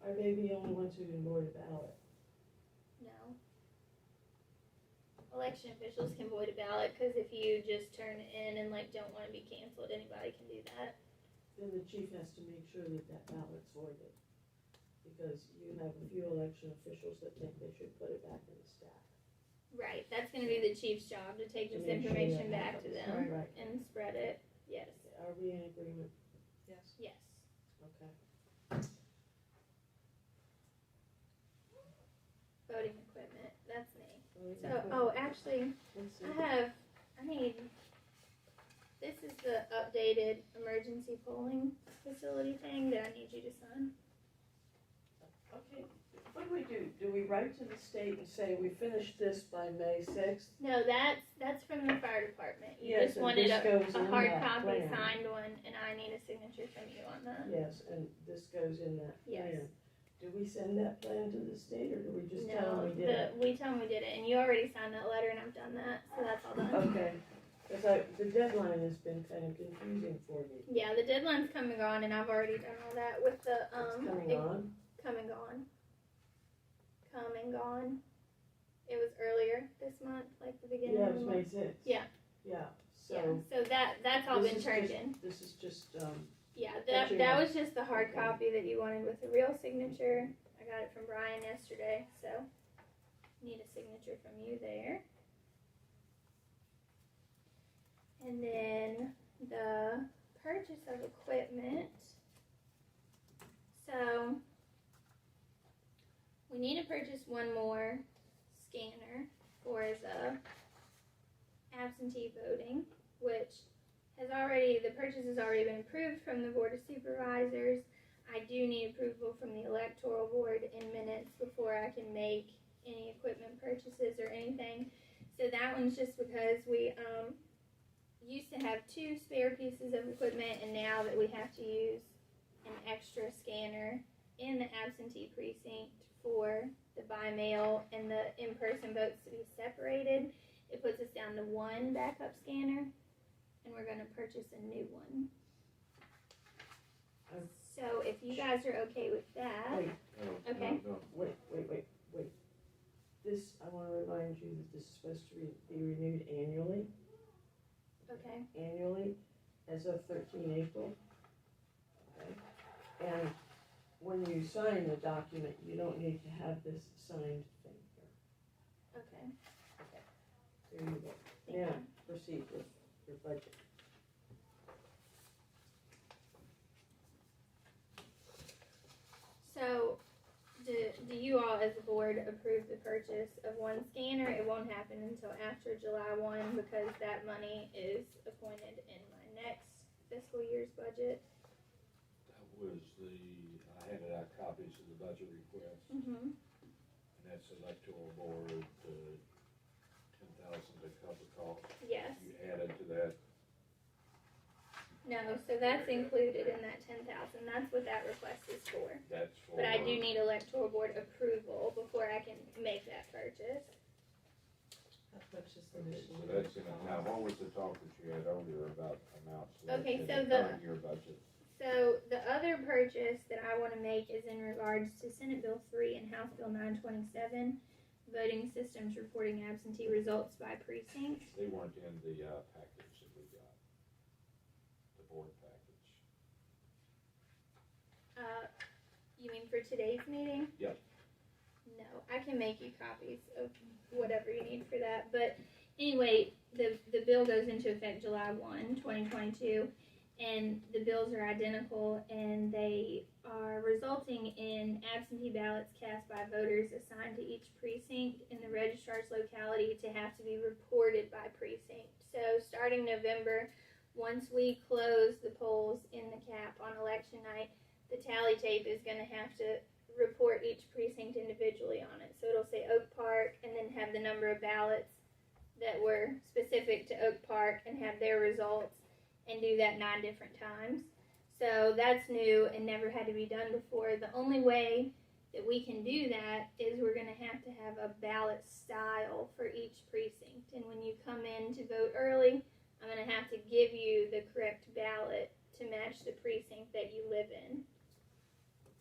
Are they the only ones who can void a ballot? No. Election officials can void a ballot because if you just turn it in and like don't want to be canceled, anybody can do that. Then the chief has to make sure that that ballot's voided. Because you have a few election officials that think they should put it back in the stack. Right. That's going to be the chief's job to take To this make sure information that back to happens. them Right. and spread it. Yes. Are we in agreement? Yes. Yes. Okay. Voting equipment. That's me. Voting So, equipment. actually, Let's see. I need, this is the updated emergency polling facility thing that I need you to sign. Okay, what do we do? Do we write to the state and say we finished this by May 6th? No, that's from the fire department. You Yes, just and wanted this goes a in hard that copy plan. signed one, and I need a signature from you on that. Yes, and this goes in that Yes. plan. Do we send that plan to the state, or do we just tell No, them we did it? we tell them we did it, and you already signed that letter, and I've done that, so that's all done. Okay, because the deadline has been kind of confusing for me. Yeah, the deadline's come and gone, and I've already done all that with the It's coming on. come and gone. Come and gone. It was earlier this month, like the beginning Yeah, of it the was May month. 6th. Yeah. Yeah, Yeah, so. so that's all this been is turned just- in. This is just, Yeah, catching that up. was just the hard Okay. copy that you wanted with a real signature. I got it from Brian yesterday, so need a signature from you there. And then the purchase of equipment. So we need to purchase one more scanner for the absentee voting, which the purchase has already been approved from the Board of Supervisors. I do need approval from the Electoral Board in minutes before I can make any equipment purchases or anything. So that one's just because we used to have 2 spare pieces of equipment, and now that we have to use an extra scanner in the absentee precinct for the by mail and the in-person votes to be separated, it puts us down to 1 backup scanner, and we're going to purchase a new one. So if you guys are okay with that, wait, No, Okay. no, wait. This, I want to remind you that this is supposed to be renewed annually. okay, Annually, as of 13 April. Okay. And when you sign the document, you don't need to have this signed thing here. okay, There you go. thank Now, you. proceed with your budget. So, do you all as a board approve the purchase of 1 scanner? It won't happen until after July 1 because that money is appointed in my next fiscal year's budget. that was I handed out copies of the budget request, Mm-hmm. and that's Electoral Board, 10,000 to cover costs. Yes. You added to that, No, so that's included in that 10,000. That's what that request is for. that's for. But I do need Electoral Board approval before I can make that purchase. How much is the Okay, machine? so that's in it. Now, what was the talk that you had earlier about amounts left Okay, in so the the- current year budget? So the other purchase that I want to make is in regards to Senate Bill 3 and House Bill 927, voting systems reporting absentee results by precinct. They weren't in the package that we got, the board package. You mean for today's meeting? Yep. No, I can make you copies of whatever you need for that. But anyway, the bill goes into effect July 1, 2022, and the bills are identical, and they are resulting in absentee ballots cast by voters assigned to each precinct in the registrar's locality to have to be reported by precinct. So starting November, once we close the polls in the cap on election night, the tally tape is going to have to report each precinct individually on it. So it'll say Oak Park and then have the number of ballots that were specific to Oak Park and have their results and do that 9 different times. So that's new and never had to be done before. The only way that we can do that is we're going to have a ballot style for each precinct. And when you come in to vote early, I'm going to have to give you the correct ballot to match the precinct that you live in.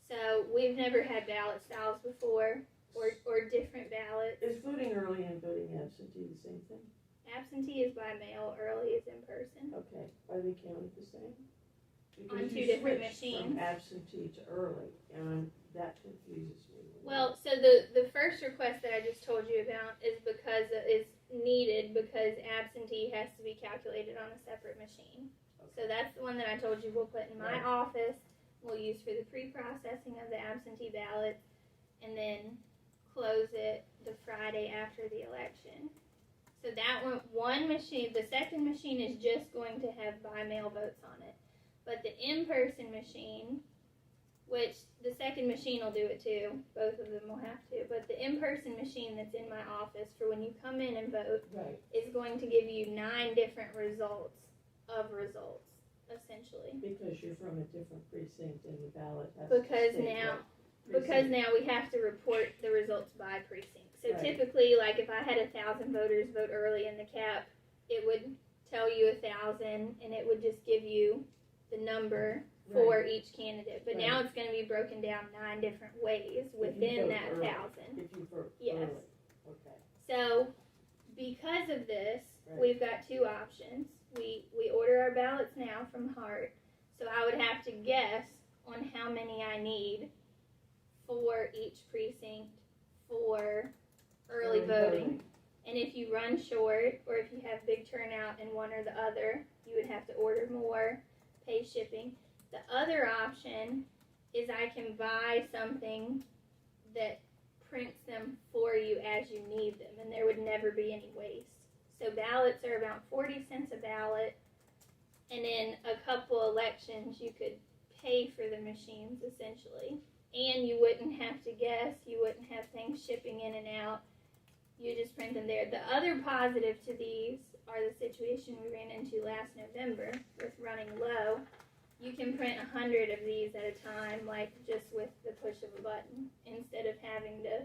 So we've never had ballot styles before, or different ballots. Is voting early and voting absentee the same thing? Absentee is by mail, early is in person. Okay, are they counted the same? On Because 2 you different switched machines. From absentee to early, and that confuses me. Well, so the first request that I just told you about is because is needed because absentee has to be calculated on a separate machine. So that's the one that I told you we'll put in my Right. office. We'll use for the pre-processing of the absentee ballots, and then close it the Friday after the election. So that one machine, the second machine is just going to have by mail votes on it. But the in-person machine which the second machine will do it too. Both of them will have to. But the in-person machine that's in my office for when you come in and vote Right, is going to give you 9 different results, essentially. because you're from a different precinct and the ballot has Because to state now- what Because precinct. now we have to report the results by precinct. So Right. typically, like if I had 1,000 voters vote early in the cap, it would tell you 1,000 and it would just give you the number for each candidate. But now it's going to be broken down 9 different ways within vote that early. 1,000. If you vote Yes. early, okay. So because of this, Right. we've got 2 options. We order our ballots now from Hart. So I would have to guess on how many I need for each precinct for early voting. And if you run short or if you have big turnout in one or the other, you would have to order more, pay shipping. The other option is I can buy something that prints them for you as you need them, and there would never be any waste. So ballots are about 40 cents a ballot, and in a couple elections you could pay for the machines essentially. And you wouldn't have to guess, you wouldn't have things shipping in and out. You just print them there. The other positive to these are the situation we ran into last November with running low. You can print 100 of these at a time, like just with the push of a button, instead of having to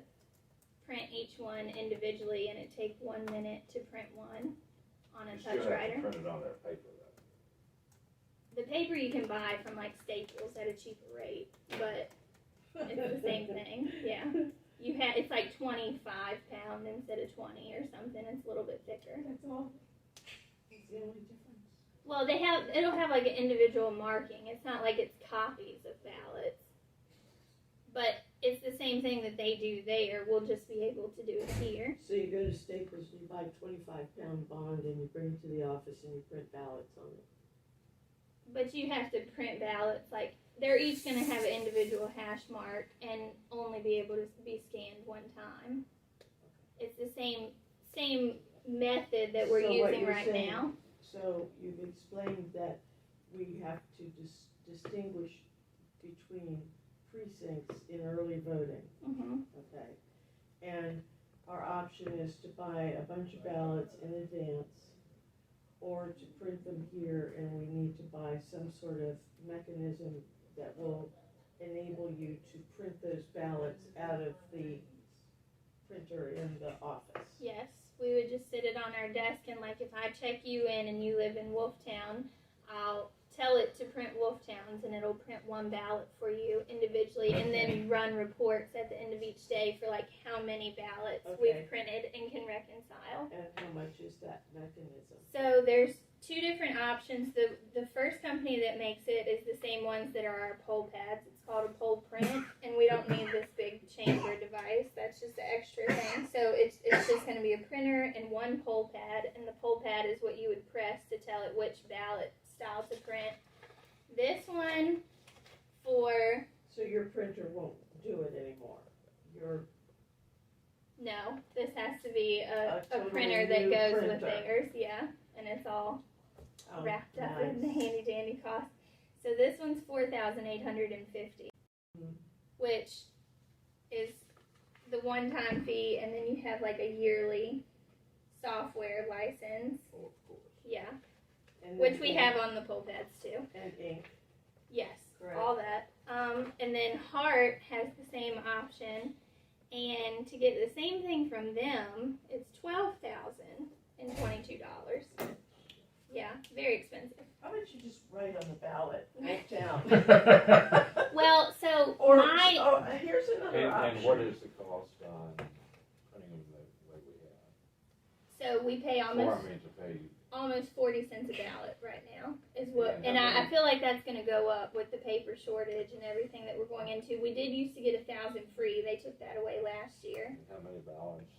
print each one individually and it take 1 minute to print one on a You still have to typewriter. print it on that paper though. The paper you can buy from like Staples at a cheaper rate, but it's the same thing. Yeah. It's like 25 pound instead of 20 or something. It's a little bit thicker. That's all. That's the only difference. Well, it'll have like an individual marking. It's not like it's copies of ballots. But it's the same thing that they do there. We'll just be able to do it here. So you go to Staples and you buy a 25-pound bond and you bring it to the office and you print ballots on it. But you have to print ballots, like, they're each going to have an individual hash mark and only be able to be scanned one time. It's the same method that we're So what using you're right saying- now. So you've explained that we have to distinguish between precincts in early voting, Mm-hmm. okay? And our option is to buy a bunch of ballots in advance or to print them here, and we need to buy some sort of mechanism that will enable you to print those ballots out of the printer in the office. Yes, we would just sit it on our desk, and like if I check you in and you live in Wolftown, I'll tell it to print Wolftowns and it'll print one ballot for you individually and then run reports at the end of each day for like how many ballots Okay. we've printed and can reconcile. And how much is that mechanism? So there's 2 different options. The first company that makes it is the same ones that are our poll pads. It's called a poll print, and we don't need this big chamber device. That's just an extra thing. So it's just going to be a printer and one poll pad, and the poll pad is what you would press to tell it which ballot style to print. This one for So your printer won't do it anymore? no, this has to be a totally printer that new goes with printer. theirs, yeah, and it's all Oh, wrapped up in the nice. handy dandy cost. So this one's $4,850, Mhm. which is the one-time fee, and then you have like a yearly software license. Oh, of course. Yeah, And which then we ink have on the poll pads too. And ink, Yes, correct? all that. And then Hart has the same option, and to get the same thing from them, it's $12,022. Yeah, very expensive. How about you just write on the ballot, Wolftown? Well, so Or, my here's another option. And what is the cost on printing them the way we have? so we pay Or I mean to pay, almost 40 cents a ballot right now is what, Yeah, and how I many- feel like that's going to go up with the paper shortage and everything that we're going into. We did used to get 1,000 free. They took that away last year. and how many ballots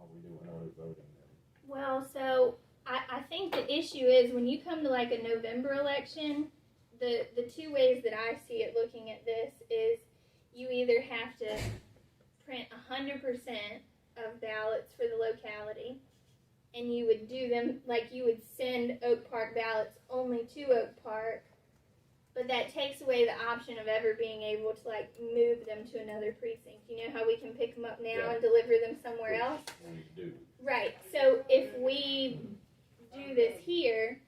are we doing early voting then? Well, so I think the issue is when you come to like a November election, the 2 ways that I see it looking at this is you either have to print 100% of ballots for the locality, and you would do them like you would send Oak Park ballots only to Oak Park, but that takes away the option of ever being able to like move them to another precinct. You know how we can pick them up now Yeah. and deliver them somewhere else? We do. Right. So if we do this here,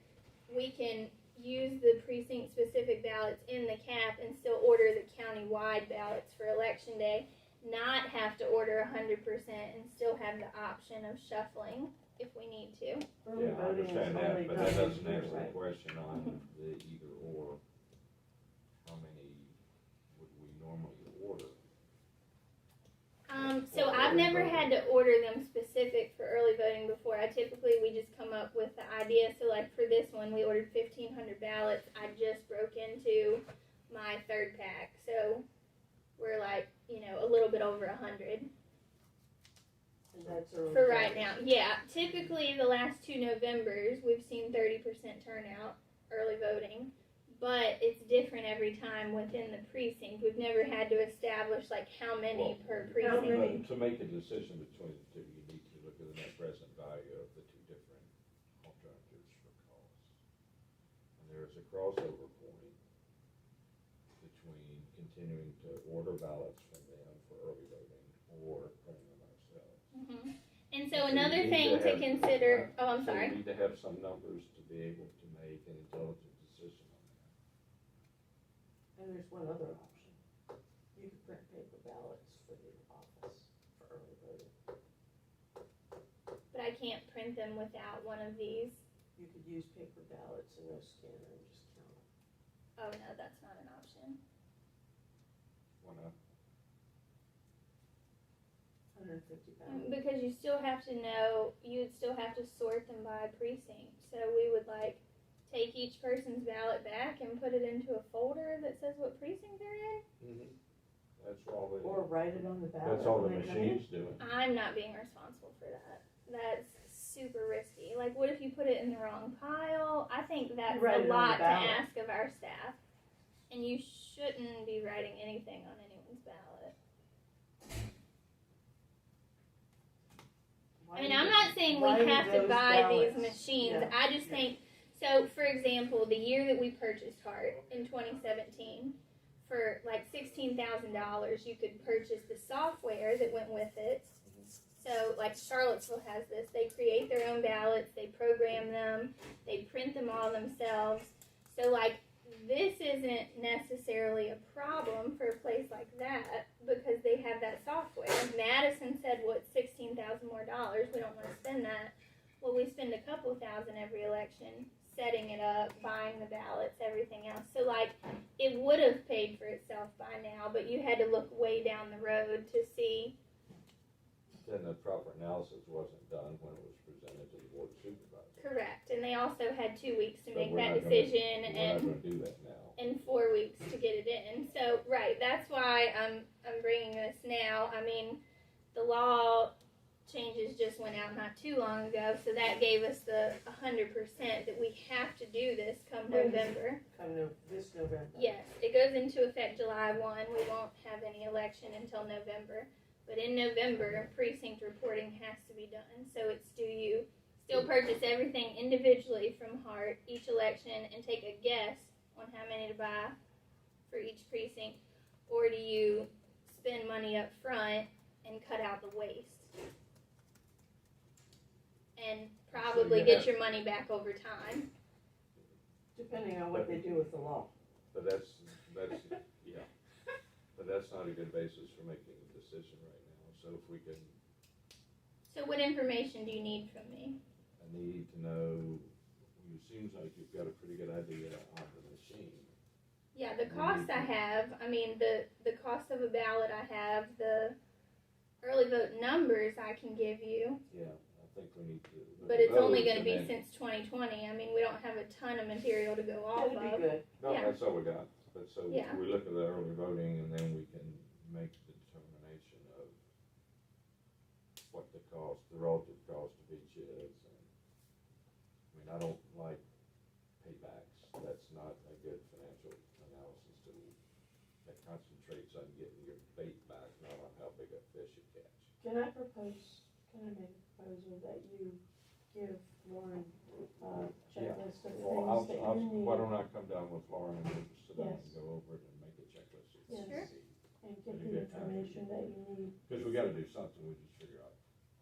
we can use the precinct specific ballots in the cap and still order the county-wide ballots for election day, not have to order 100% and still have the option of shuffling if we need to. Early Yeah, I voting is understand only that, but done that this doesn't year, answer the right? question on the either or. How many would we normally order? So I've never had to order them specific for early voting before. We just come up with the idea. So like for this one, we ordered 1,500 ballots. I just broke into my third pack. So we're like, a little bit over 100 And that's early for right voting. now. Yeah, typically the last 2 Novembers, we've seen 30% turnout early voting. But it's different every time within the precinct. We've never had to establish like how many per How precinct. many? To make a decision between the two, you need to look at the net present value of the two different alternatives for cost. And there is a crossover point between continuing to order ballots from them for early voting or printing them ourselves. Mhm. And so you another need thing to have- consider. Oh, I'm so sorry. you need to have some numbers to be able to make an intelligent decision on that. And there's one other option. You could print paper ballots for the office for early voting. But I can't print them without one of these. You could use paper ballots and no scanner and just count them. Oh no, that's not an option. Why not? 150 ballots. Because you still have to know, you'd still have to sort them by precinct. So we would like take each person's ballot back and put it into a folder that says what precinct they're in. That's all the, Or write it on the ballot. that's all the when they come in. machine's doing. I'm not being responsible for that. That's super risky. Like, what if you put it in the wrong pile? I think that's You write a it on the lot to ballot. ask of our staff. And you shouldn't be writing anything on anyone's ballot. Why I mean, do I'm you- not saying why we do have to those buy these ballots- machines. yeah. I just think, so for example, the year that we purchased Hart in 2017, for like $16,000, you could purchase the software that went with it. So like Charlottesville has this. They create their own ballots, they program them, they print them all themselves. So like this isn't necessarily a problem for a place like that because they have that software. Madison said, what, $16,000 more? We don't want to spend that. Well, we spend a couple thousand every election setting it up, buying the ballots, everything else. So like it would have paid for itself by now, but you had to look way down the road to see. Then the proper analysis wasn't done when it was presented to the board of supervisors. Correct, and they also had 2 weeks to So make we're that not gonna- decision, We're not and gonna do that now. 4 weeks to get it in. So, right, that's why I'm bringing this now. I mean, the law changes just went out not too long ago, so that gave us the 100% that we have to do this come When? November. This November. Yes, it goes into effect July 1. We won't have any election until November. But in November, precinct reporting has to be done. So it's, do you still purchase everything individually from Hart each election and take a guess on how many to buy for each precinct? Or do you spend money up front and cut out the waste? And probably you get have- your money back over time. Depending on what they do with the law. But that's, yeah. But that's not a good basis for making a decision right now. So if we can, So what information do you need from me? I need to know, it seems like you've got a pretty good idea on the machine. Yeah, the cost I have, I mean, the cost of a ballot I have, the early vote numbers I can give you, Yeah, I think we need to. look but at it's only those gonna be and then- since 2020. I mean, we don't have a ton of material to go off That'd be of. good. No, yeah. that's all we got. But so Yeah. we look at the early voting and then we can make the determination of what the cost, the relative cost of each is. And, I mean, I don't like paybacks. That's not a good financial analysis tool. That concentrates on getting your bait back, not on how big a fish you catch. Can I make a proposal that you give Lauren a Yeah. checklist of Well, things that you need. why don't I come down with Lauren and we'll just sit down and Yes. go over it and make a checklist. Yes. Sure. And get It'd the be a good time. information that you need. Because we gotta do something, we just figure out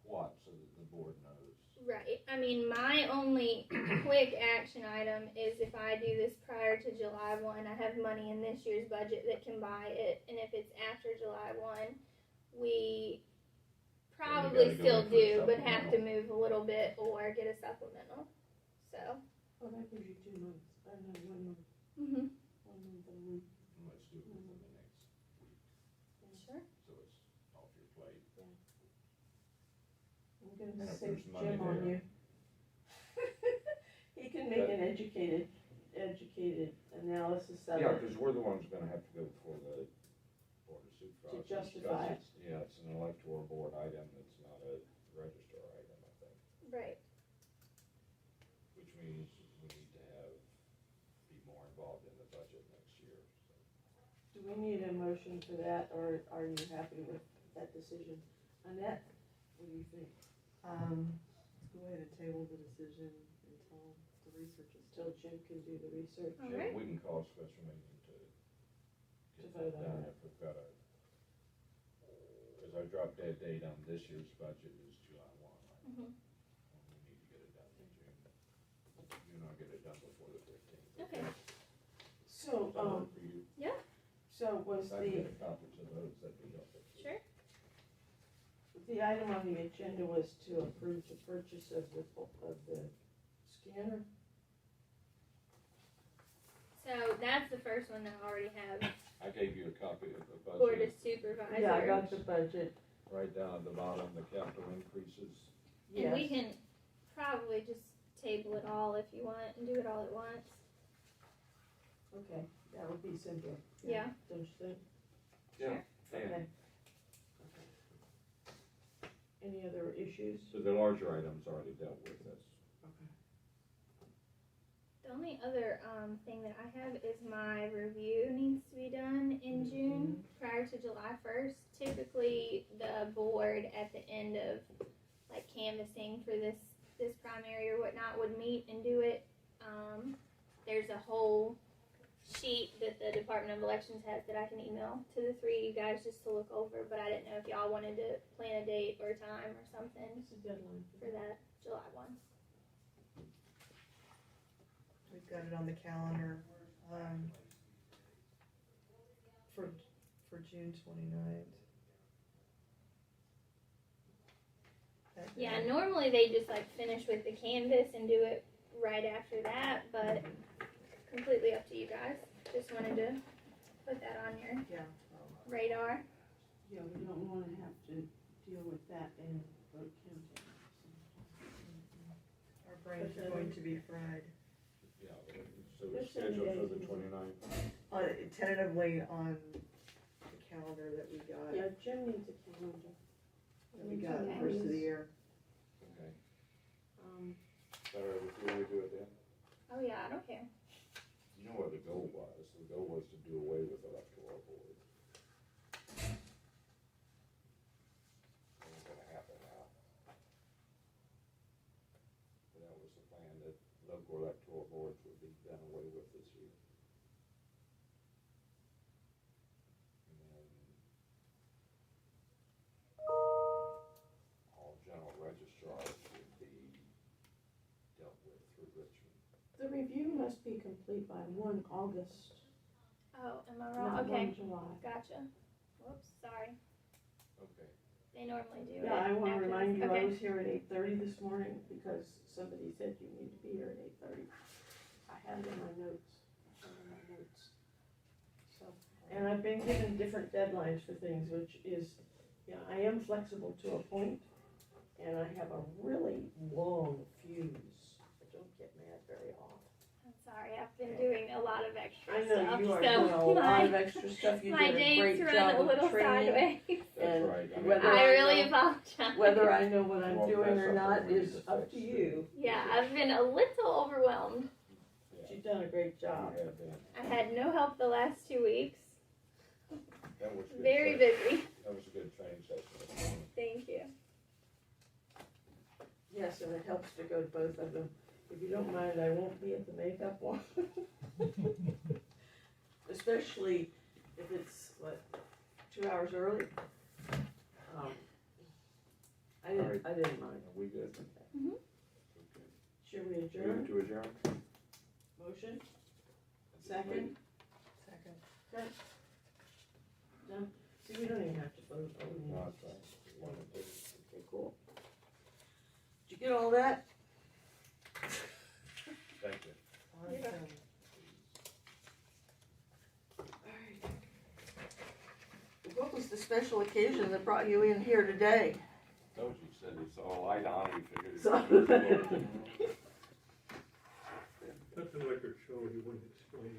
what, so that the board knows. Right. I mean, my only quick action item is if I do this prior to July 1, I have money in this year's budget that can buy it. And if it's after July 1, we probably gotta go still in for a do, but have to supplemental. move a little bit or get a supplemental. So, Well, that gives you 2 months, I know, 1 month, mm-hmm. 1 month and a week. Let's do it within the next week, Sure. so it's off your plate. I'm And gonna if stick there's money Jim on there. you. He can make an educated analysis of Yeah, it. because we're the ones gonna have to go before the board of supervisors. To justify because yeah, it's an electoral board item, it's not a register item, I think, Right. which means we need to be more involved in the budget next year, so. Do we need a motion for that, or are you happy with that decision? Annette, what do you think? Let's go ahead and table the decision until the research is Till Jim can do the research. All Yeah, right. we can call a special meeting to get vote that on done if we've got because our drop dead date on this year's budget is July 1, right? Mm-hmm. And we need to get it done in June. You know, get it done before the 15th. Okay. So, Does that work for you? so was If I can the, get a copy to those, that'd be helpful. Sure. the item on the agenda was to approve the purchase of the scanner? So that's the first one that I already have. I gave you a copy of the Board of budget, Supervisors. Yeah, I got the budget, right down at the bottom, the capital increases. And we yes. can probably just table it all if you want and do it all at once. Okay, that would be simpler. Yeah. Don't you think? Yeah. Okay. And Any other issues? so the larger items already dealt with this. Okay. The only other thing that I have is my review needs to be done in June prior to July 1st. Typically, the board at the end of like canvassing for this primary or whatnot would meet and do it. There's a whole sheet that the Department of Elections has that I can email to the 3 of you guys just to look over, but I didn't know if y'all wanted to plan a date or time or something What's the deadline for that July 1. We've got it on the calendar, for June 29th. Yeah, normally they just like finish with the canvas and do it right after that, but completely up to you guys. Just wanted to put that on your Yeah. radar. Yeah, we don't wanna have to deal with that in vote counting. Our brains are going to be fried. Yeah, so There's it's scheduled for the days. 29th. Tentatively on the calendar that we got, Yeah, Jim needs a calendar. that we got Okay. first of the year. Okay. Um, Is that all right with you when we do it then? Oh yeah, I don't care. You know what the goal was? The goal was to do away with electoral board. That ain't gonna happen now. But that was the plan, that local electoral boards would be done away with this year. And then all general registrars would be dealt with through Richmond. the review must be complete by 1 August, Oh, am I wrong? not Okay, 1 July. gotcha. Whoops, sorry. Okay. They normally do it. Yeah, I wanna after remind this. you, I Okay. was here at 8:30 this morning because somebody said you need to be here at 8:30. I had it in my notes, So, and I've been given different deadlines for things, which is, yeah, I am flexible to a point, and I have a really long fuse. I don't get mad very often. I'm sorry, I've been doing a lot of extra I stuff. know you are so doing a lot of my- extra stuff, you My did a dates great run job a little of training. sideways. That's And right. I mean, whether I really know- apologize. Whether I know what I'm Well, doing that's or something not we need is to up fix. to you. Yeah, I've been a little overwhelmed. Yeah, You've done a great job. you have been. I had no help the last 2 weeks. That was good. Very training. busy. That was a good training session this morning. Thank you. Yes, and it helps to go to both of them. If you don't mind, I won't be at the makeup one. Especially if it's, 2 hours early. I didn't mind. Are we good? Mhm. Okay. Should we Move adjourn? to adjourn? Motion? Second? Second. Okay. Done? See, we don't even have to vote. Oh, we No, need- that's right. One and two. Okay, cool. Did you get all that? Thank you. Alright. What was the special occasion that brought you in here today? Told you, said it's all light on, we figured. So- At the record show, he wouldn't explain